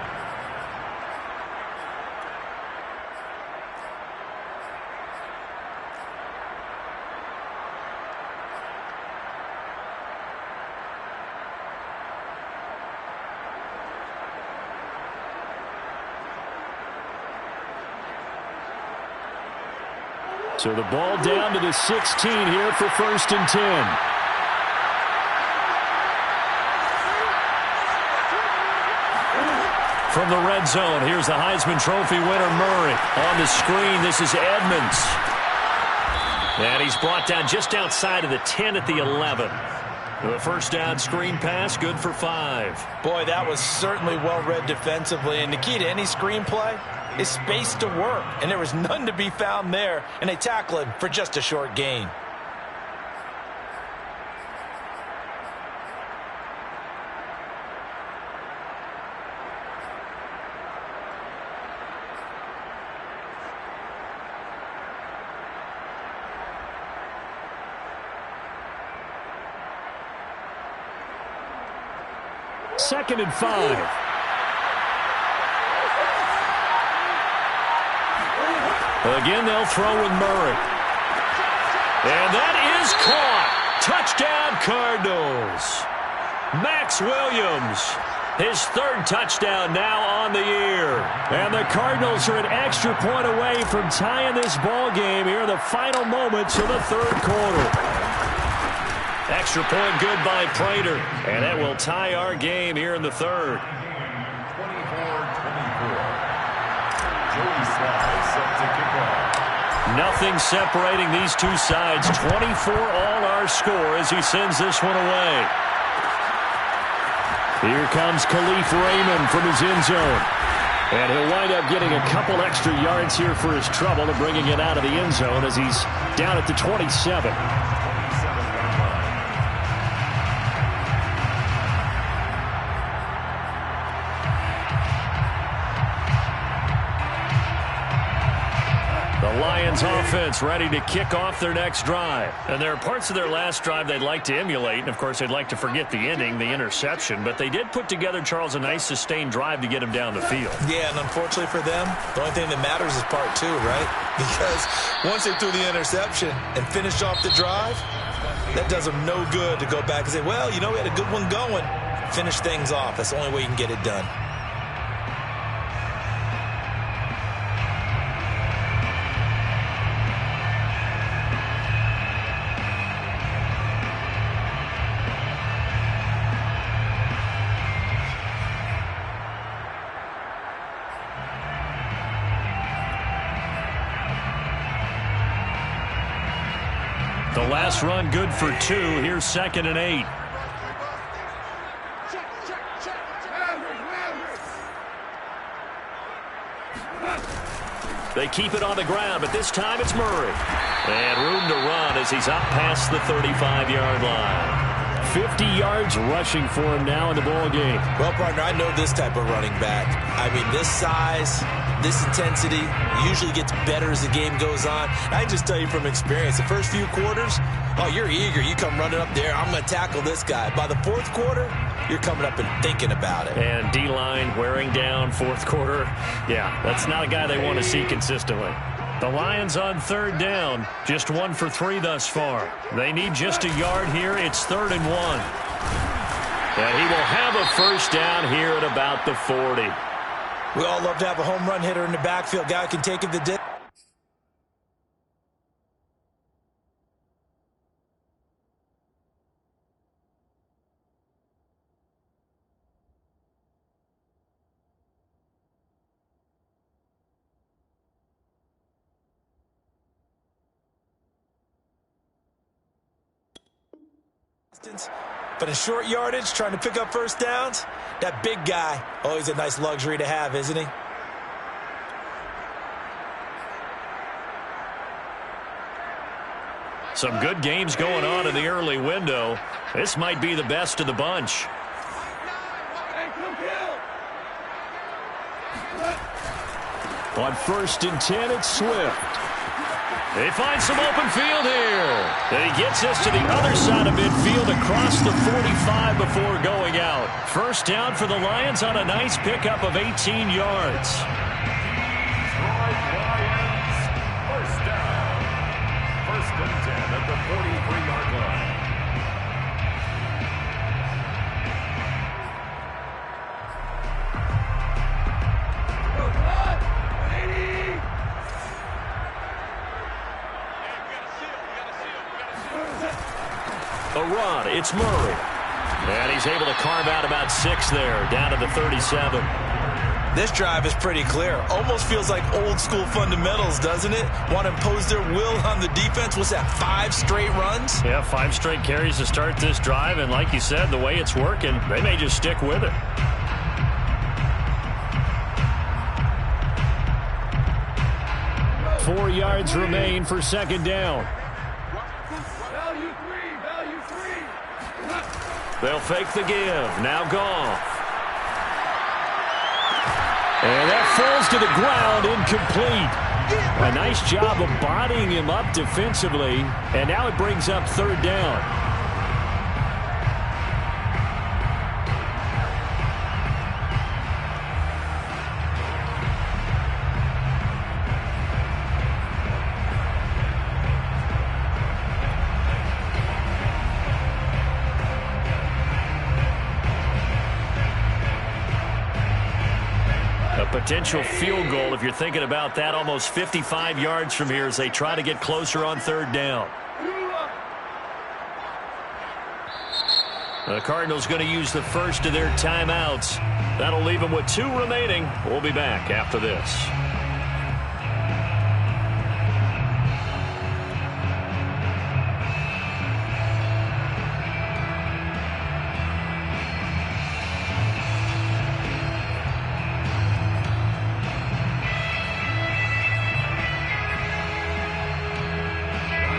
So the ball down to the 16 here for 1st and 10. From the red zone, here's the Heisman Trophy winner, Murray. On the screen, this is Edmonds. And he's brought down just outside of the 10 at the 11. The first down screen pass, good for 5. Boy, that was certainly well-read defensively. And the key to any screen play is space to work. And there was none to be found there. And they tackle him for just a short gain. Second and 5. Again, they'll throw with Murray. And that is caught. Touchdown, Cardinals. Max Williams, his 3rd touchdown now on the year. And the Cardinals are an extra point away from tying this ball game here in the final moments of the 3rd quarter. Extra point good by Prater. And that will tie our game here in the 3rd. 24-24. Joey Slye set to kick off. Nothing separating these two sides. 24 all our score as he sends this one away. Here comes Khalif Raymond from his end zone. And he'll wind up getting a couple extra yards here for his trouble and bringing it out of the end zone as he's down at the 27. Lions offense ready to kick off their next drive. And there are parts of their last drive they'd like to emulate. And, of course, they'd like to forget the ending, the interception. But they did put together, Charles, a nice sustained drive to get him down the field. Yeah, and unfortunately for them, the only thing that matters is part 2, right? Because once they threw the interception and finished off the drive, that does them no good to go back and say, well, you know, we had a good one going. Finish things off. That's the only way you can get it done. The last run good for 2. Here's 2nd and 8. They keep it on the ground, but this time it's Murray. And room to run as he's up past the 35-yard line. 50 yards rushing for him now in the ball game. Well, partner, I know this type of running back. I mean, this size, this intensity usually gets better as the game goes on. I just tell you from experience, the first few quarters, oh, you're eager. You come running up there. I'm going to tackle this guy. By the 4th quarter, you're coming up and thinking about it. And D-line wearing down 4th quarter. Yeah, that's not a guy they want to see consistently. The Lions on 3rd down, just 1 for 3 thus far. They need just a yard here. It's 3rd and 1. And he will have a first down here at about the 40. We all love to have a home run hitter in the backfield. Guy who can take it the distance. But in short yardage, trying to pick up first downs, that big guy, always a nice luxury to have, isn't he? Some good games going on in the early window. This might be the best of the bunch. On 1st and 10, it's Swift. They find some open field here. And he gets us to the other side of midfield across the 45 before going out. First down for the Lions on a nice pickup of 18 yards. Lions, first down. 1st and 10 at the 43-yard line. A run. It's Murray. And he's able to carve out about 6 there, down to the 37. This drive is pretty clear. Almost feels like old school fundamentals, doesn't it? Want to impose their will on the defense. What's that, 5 straight runs? Yeah, 5 straight carries to start this drive. And like you said, the way it's working, they may just stick with it. Four yards remain for second down. Value three. They'll fake the give. Now Goff. And that falls to the ground, incomplete. A nice job of bodying him up defensively. And now it brings up third down. Potential field goal, if you're thinking about that, almost 55 yards from here as they try to get closer on third down. The Cardinals going to use the first of their timeouts. That'll leave them with 2 remaining. We'll be back after this.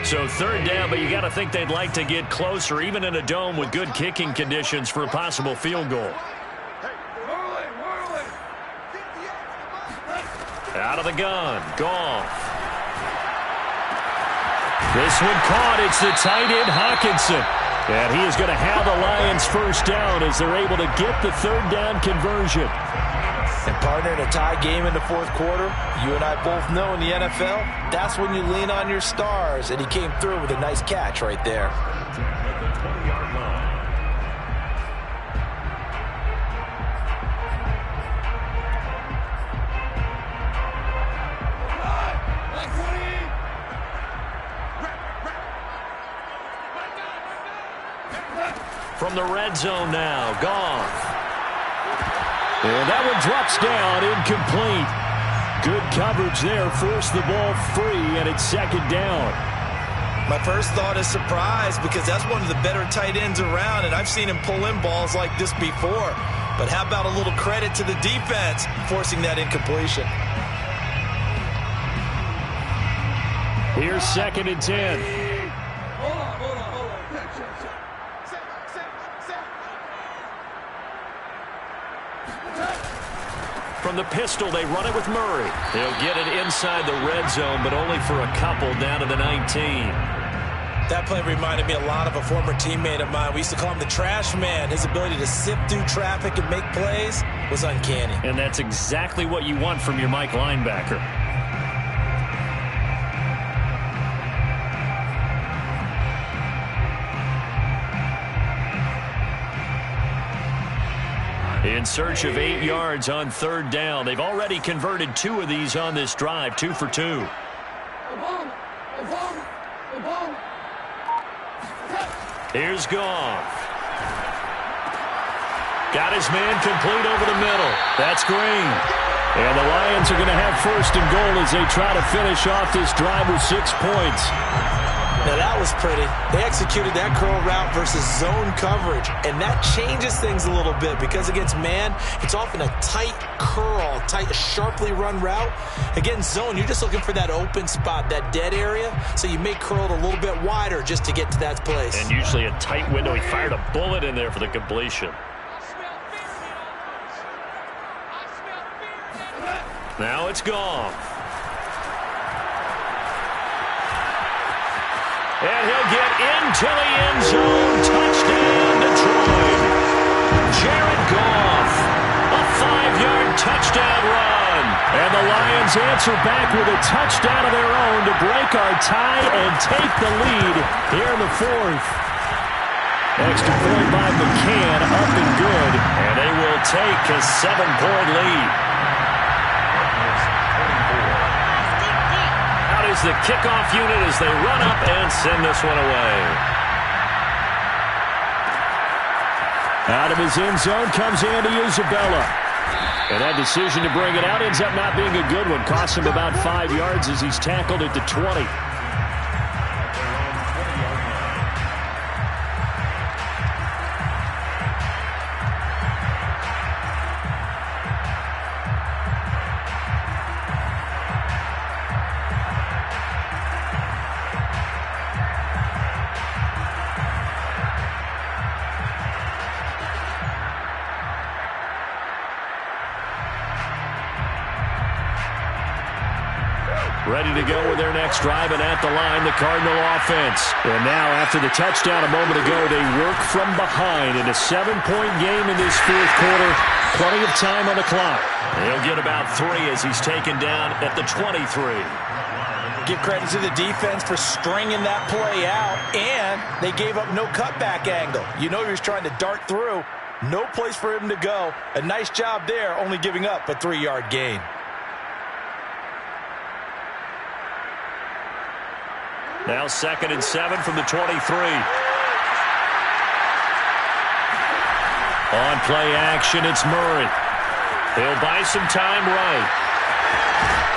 So third down, but you got to think they'd like to get closer, even in a dome with good kicking conditions for a possible field goal. Out of the gun, Goff. This one caught. It's the tight end, Hockenson. And he is going to have the Lions first down as they're able to get the third down conversion. And partner, in a tie game in the fourth quarter, you and I both know in the NFL, that's when you lean on your stars. And he came through with a nice catch right there. At the 20-yard line. From the red zone now, Goff. And that one drops down, incomplete. Good coverage there, forced the ball free, and it's second down. My first thought is surprise, because that's one of the better tight ends around, and I've seen him pull in balls like this before. But how about a little credit to the defense forcing that incompletion? Here's second and 10. Hold on. From the pistol, they run it with Murray. They'll get it inside the red zone, but only for a couple down to the 19. That play reminded me a lot of a former teammate of mine. We used to call him the trash man. His ability to sift through traffic and make plays was uncanny. And that's exactly what you want from your Mike linebacker. In search of 8 yards on third down. They've already converted 2 of these on this drive, 2 for 2. Here's Goff. Got his man complete over the middle. That's Green. And the Lions are going to have first and goal as they try to finish off this drive with 6 points. Now that was pretty. They executed that curl route versus zone coverage, and that changes things a little bit because against man, it's often a tight curl, sharply run route. Against zone, you're just looking for that open spot, that dead area, so you may curl it a little bit wider just to get to that place. And usually a tight window. He fired a bullet in there for the completion. Now it's Goff. And he'll get into the end zone. Touchdown, Detroit. Jared Goff. A 5-yard touchdown run. And the Lions answer back with a touchdown of their own to break our tie and take the lead here in the fourth. Extra point by McCann, up and good. And they will take a 7-point lead. Is the kickoff unit as they run up and send this one away. Out of his end zone comes Andy Isabella. And that decision to bring it out ends up not being a good one. Costs him about 5 yards as he's tackled at the 20. Ready to go with their next drive, and at the line, the Cardinal offense. And now, after the touchdown a moment ago, they work from behind in a 7-point game in this fourth quarter. Plenty of time on the clock. He'll get about 3 as he's taken down at the 23. Give credit to the defense for stringing that play out, and they gave up no cutback angle. You know he was trying to dart through. No place for him to go. A nice job there, only giving up a 3-yard gain. Now 2nd and 7 from the 23. On play action, it's Murray. He'll buy some time right.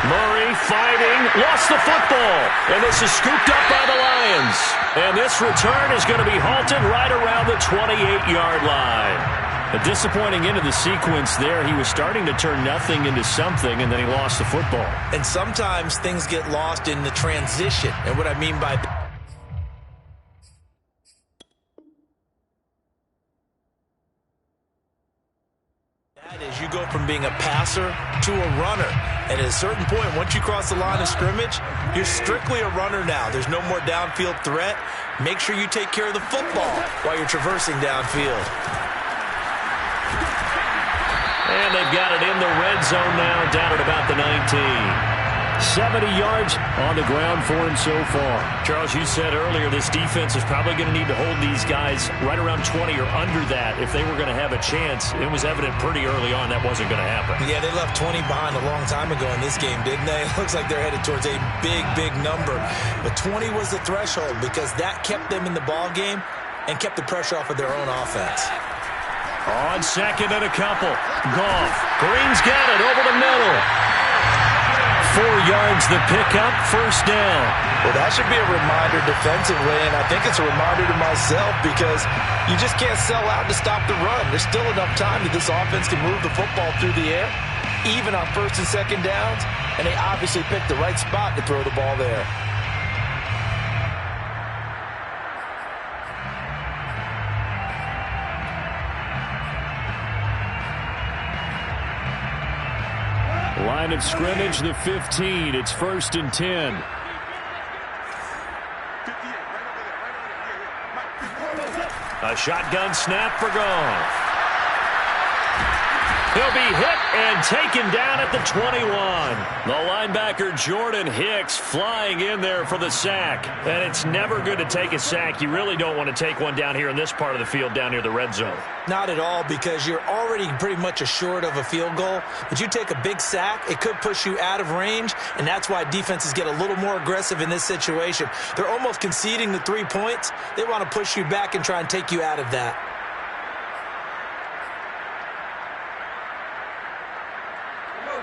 Murray fighting, lost the football. And this is scooped up by the Lions. And this return is going to be halted right around the 28-yard line. A disappointing end of the sequence there. He was starting to turn nothing into something, and then he lost the football. And sometimes things get lost in the transition. And what I mean by that is you go from being a passer to a runner. And at a certain point, once you cross the line of scrimmage, you're strictly a runner now. There's no more downfield threat. Make sure you take care of the football while you're traversing downfield. And they've got it in the red zone now, down at about the 19. 70 yards on the ground for him so far. Charles, you said earlier this defense is probably going to need to hold these guys right around 20 or under that if they were going to have a chance. It was evident pretty early on that wasn't going to happen. Yeah, they left 20 behind a long time ago in this game, didn't they? It looks like they're headed towards a big, big number. But 20 was the threshold because that kept them in the ball game and kept the pressure off of their own offense. On 2nd and a couple. Goff. Green's got it over the middle. 4 yards the pickup, first down. Well, that should be a reminder defensively, and I think it's a reminder to myself because you just can't sell out to stop the run. There's still enough time that this offense can move the football through the air, even on 1st and 2nd downs, and they obviously picked the right spot to throw the ball there. Line of scrimmage, the 15. It's 1st and 10. A shotgun snap for Goff. He'll be hit and taken down at the 21. The linebacker Jordan Hicks flying in there for the sack. And it's never good to take a sack. You really don't want to take one down here in this part of the field down near the red zone. Not at all, because you're already pretty much assured of a field goal. But you take a big sack, it could push you out of range, and that's why defenses get a little more aggressive in this situation. They're almost conceding the 3 points. They want to push you back and try and take you out of that.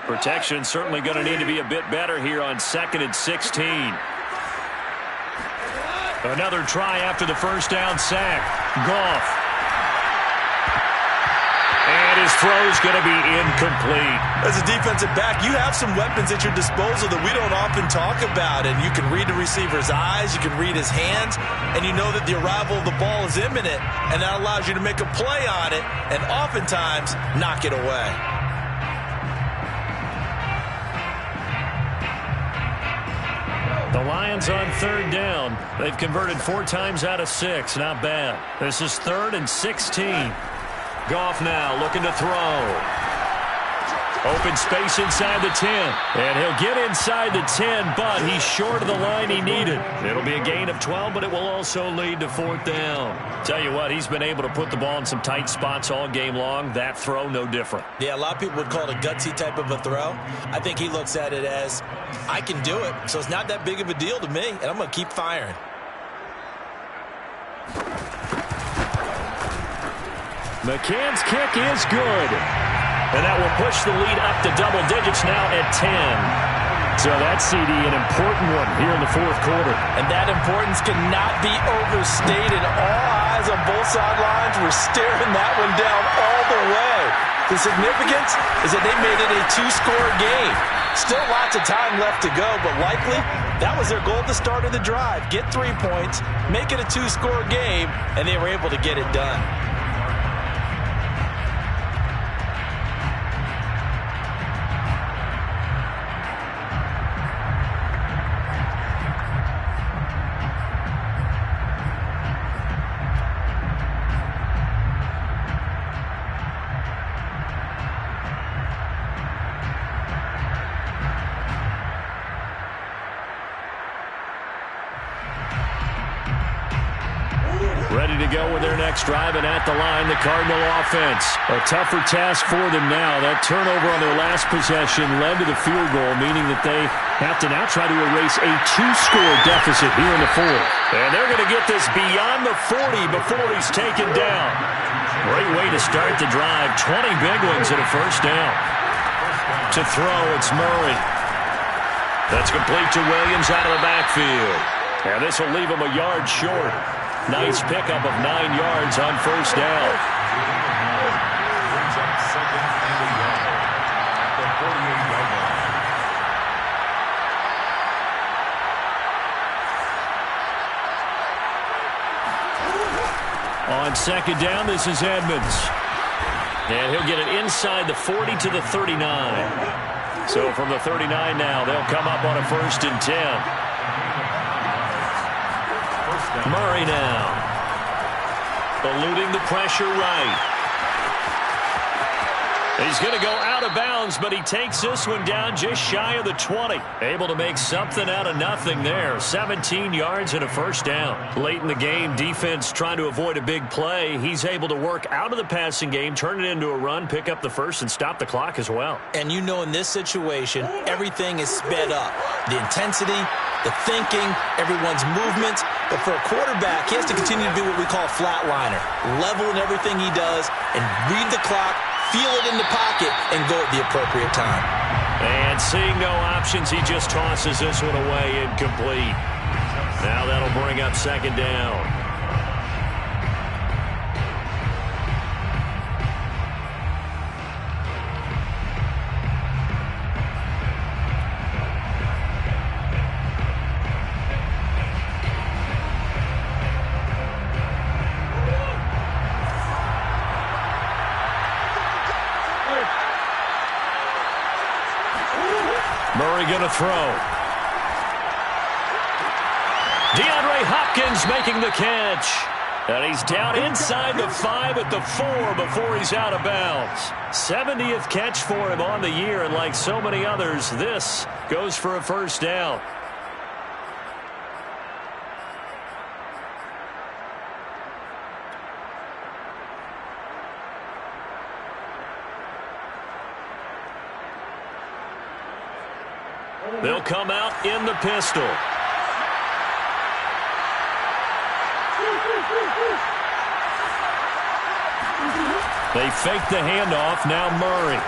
Protection certainly going to need to be a bit better here on 2nd and 16. Another try after the first down sack. Goff. And his throw's going to be incomplete. As a defensive back, you have some weapons at your disposal that we don't often talk about. And you can read the receiver's eyes, you can read his hands, and you know that the arrival of the ball is imminent. And that allows you to make a play on it and oftentimes knock it away. The Lions on 3rd down. They've converted 4 times out of 6. Not bad. This is 3rd and 16. Goff now looking to throw. Open space inside the 10. And he'll get inside the 10, but he's short of the line he needed. It'll be a gain of 12, but it will also lead to 4th down. Tell you what, he's been able to put the ball in some tight spots all game long. That throw, no different. Yeah, a lot of people would call it a gutsy type of a throw. I think he looks at it as, I can do it, so it's not that big of a deal to me, and I'm going to keep firing. McCann's kick is good. And that will push the lead up to double digits now at 10. So that CD, an important one here in the fourth quarter. And that importance cannot be overstated. All eyes on both sidelines were staring that one down all the way. The significance is that they made it a two-score game. Still lots of time left to go, but likely that was their goal at the start of the drive. Get 3 points, make it a two-score game, and they were able to get it done. Ready to go with their next drive, and at the line, the Cardinal offense. A tougher task for them now. That turnover on their last possession led to the field goal, meaning that they have to now try to erase a two-score deficit here in the fourth. And they're going to get this beyond the 40 before he's taken down. Great way to start the drive. 20 big ones and a first down. To throw, it's Murray. That's complete to Williams out of the backfield. And this will leave him a yard short. Nice pickup of 9 yards on first down. Brings up second and a yard at the 48-yard line. On second down, this is Edmonds. And he'll get it inside the 40 to the 39. So from the 39 now, they'll come up on a 1st and 10. Murray now. Eluding the pressure right. He's going to go out of bounds, but he takes this one down just shy of the 20. Able to make something out of nothing there. 17 yards and a first down. Late in the game, defense trying to avoid a big play. He's able to work out of the passing game, turn it into a run, pick up the first, and stop the clock as well. And you know in this situation, everything is sped up. The intensity, the thinking, everyone's movements. But for a quarterback, he has to continue to do what we call a flatliner. Level in everything he does and read the clock, feel it in the pocket, and go at the appropriate time. And seeing no options, he just tosses this one away incomplete. Now that'll bring up second down. Murray going to throw. DeAndre Hopkins making the catch. And he's down inside the 5 at the 4 before he's out of bounds. 70th catch for him on the year, and like so many others, this goes for a first down. They'll come out in the pistol. They fake the handoff. Now Murray.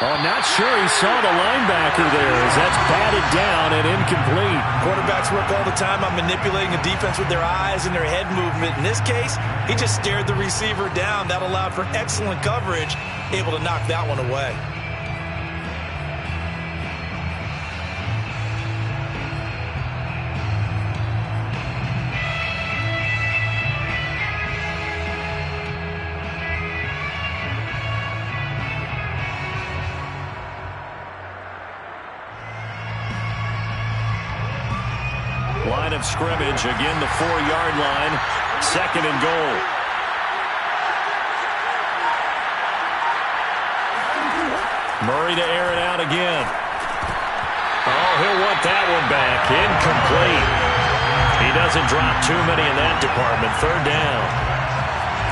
Oh, not sure he saw the linebacker there as that's batted down and incomplete. Quarterbacks work all the time on manipulating the defense with their eyes and their head movement. In this case, he just stared the receiver down. That allowed for excellent coverage, able to knock that one away. Line of scrimmage, again the 4-yard line, second and goal. Murray to air it out again. Oh, he'll want that one back. Incomplete. He doesn't drop too many in that department. Third down.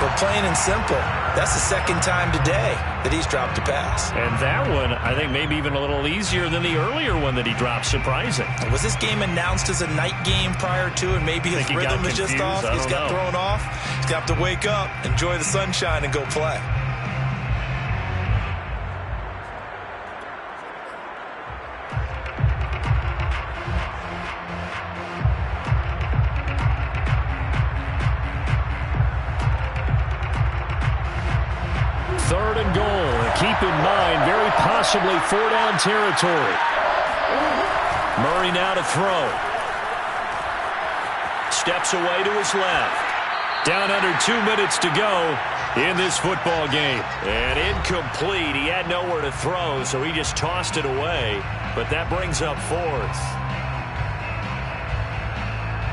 But plain and simple, that's the second time today that he's dropped a pass. And that one, I think, maybe even a little easier than the earlier one that he dropped. Surprising. Was this game announced as a night game prior to, and maybe his rhythm is just off? He's got thrown off. He's got to wake up, enjoy the sunshine, and go play. Third and goal. Keep in mind, very possibly 4-down territory. Murray now to throw. Steps away to his left. Down under 2 minutes to go in this football game. And incomplete. He had nowhere to throw, so he just tossed it away. But that brings up fourth.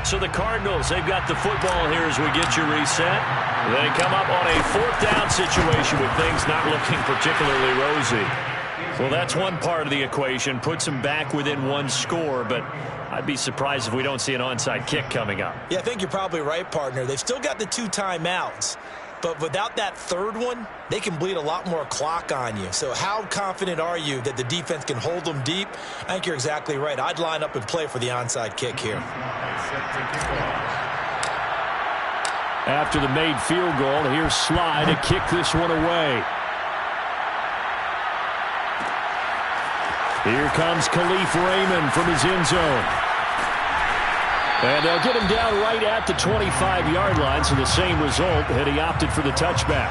So the Cardinals, they've got the football here as we get you reset. They come up on a 4th down situation with things not looking particularly rosy. Well, that's one part of the equation. Puts them back within 1 score, but I'd be surprised if we don't see an onside kick coming up. Yeah, I think you're probably right, partner. They've still got the 2 timeouts. But without that third one, they can bleed a lot more clock on you. So how confident are you that the defense can hold them deep? I think you're exactly right. I'd line up and play for the onside kick here. After the made field goal, here's Sly to kick this one away. Here comes Khalif Raymond from his end zone. And they'll get him down right at the 25-yard line, so the same result, and he opted for the touchback.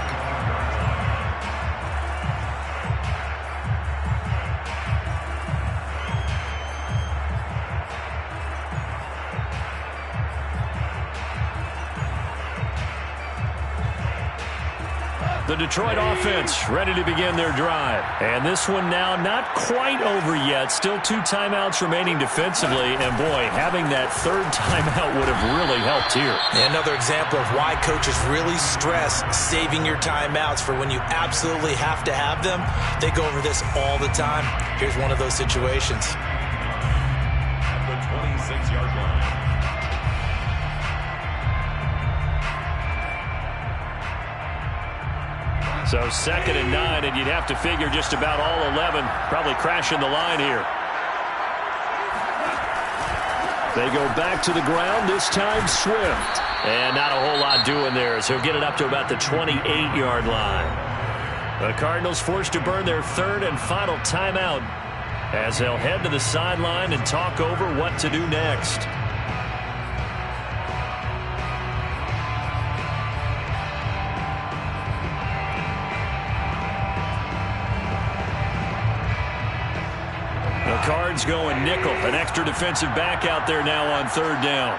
The Detroit offense ready to begin their drive. And this one now not quite over yet. Still 2 timeouts remaining defensively. And, boy, having that 3rd timeout would have really helped here. Yeah, another example of why coaches really stress saving your timeouts for when you absolutely have to have them. They go over this all the time. Here's one of those situations. At the 26-yard line. So 2nd and 9, and you'd have to figure just about all 11 probably crashing the line here. They go back to the ground, this time Swift. And not a whole lot doing there, so he'll get it up to about the 28-yard line. The Cardinals forced to burn their 3rd and final timeout as they'll head to the sideline and talk over what to do next. Cards going nickel. An extra defensive back out there now on 3rd down.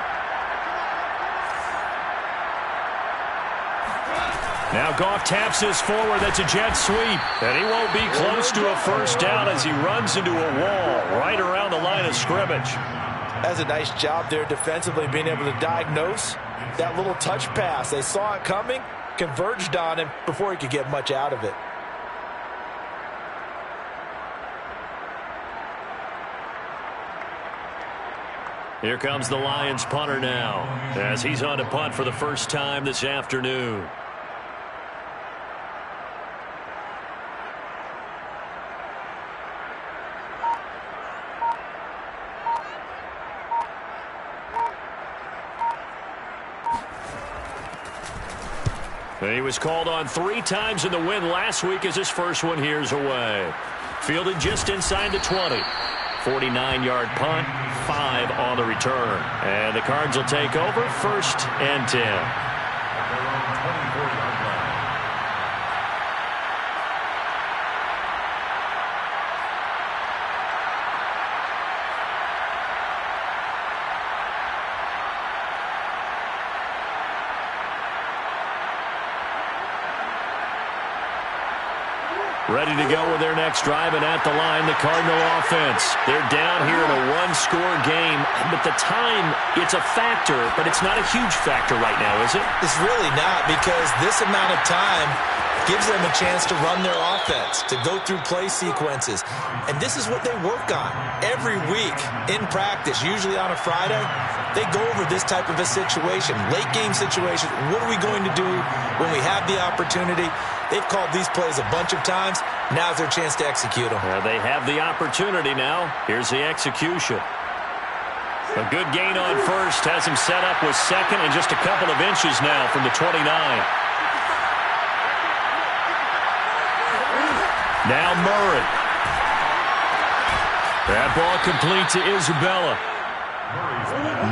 Now Goff taps this forward. That's a jet sweep. And he won't be close to a 1st down as he runs into a wall right around the line of scrimmage. That's a nice job there defensively, being able to diagnose that little touch pass. They saw it coming, converged on him before he could get much out of it. Here comes the Lions punter now as he's on to punt for the first time this afternoon. And he was called on 3 times in the win last week as his first one here's away. Fielded just inside the 20. 49-yard punt, 5 on the return. And the Cards will take over 1st and 10. Ready to go with their next drive, and at the line, the Cardinal offense. They're down here in a 1-score game, but the time, it's a factor, but it's not a huge factor right now, is it? It's really not, because this amount of time gives them a chance to run their offense, to go through play sequences. And this is what they work on every week in practice, usually on a Friday. They go over this type of a situation, late game situation. What are we going to do when we have the opportunity? They've called these plays a bunch of times. Now's their chance to execute them. They have the opportunity now. Here's the execution. A good gain on first has him set up with second and just a couple of inches now from the 29. Now Murray. That ball complete to Isabella.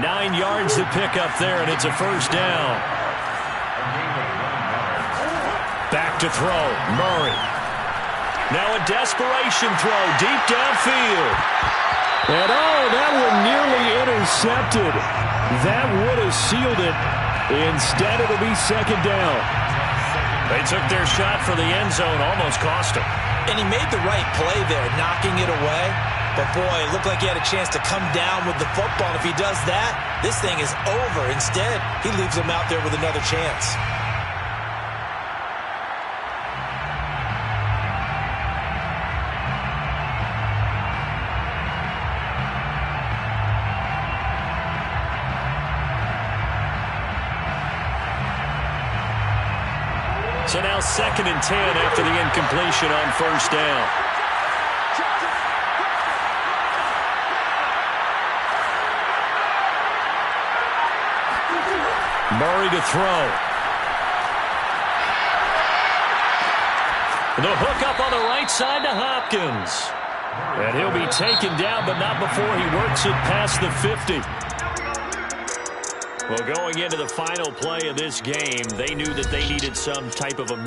9 yards to pick up there, and it's a first down. Back to throw. Murray. Now a desperation throw deep downfield. And that one nearly intercepted. That would have sealed it. Instead, it'll be second down. They took their shot for the end zone, almost cost him. And he made the right play there, knocking it away. But, boy, it looked like he had a chance to come down with the football. And if he does that, this thing is over. Instead, he leaves him out there with another chance. So now 2nd and 10 after the incompletion on first down. Murray to throw. The hook up on the right side to Hopkins. And he'll be taken down, but not before he works it past the 50. Well, going into the final play of this game, they knew that they needed some type of a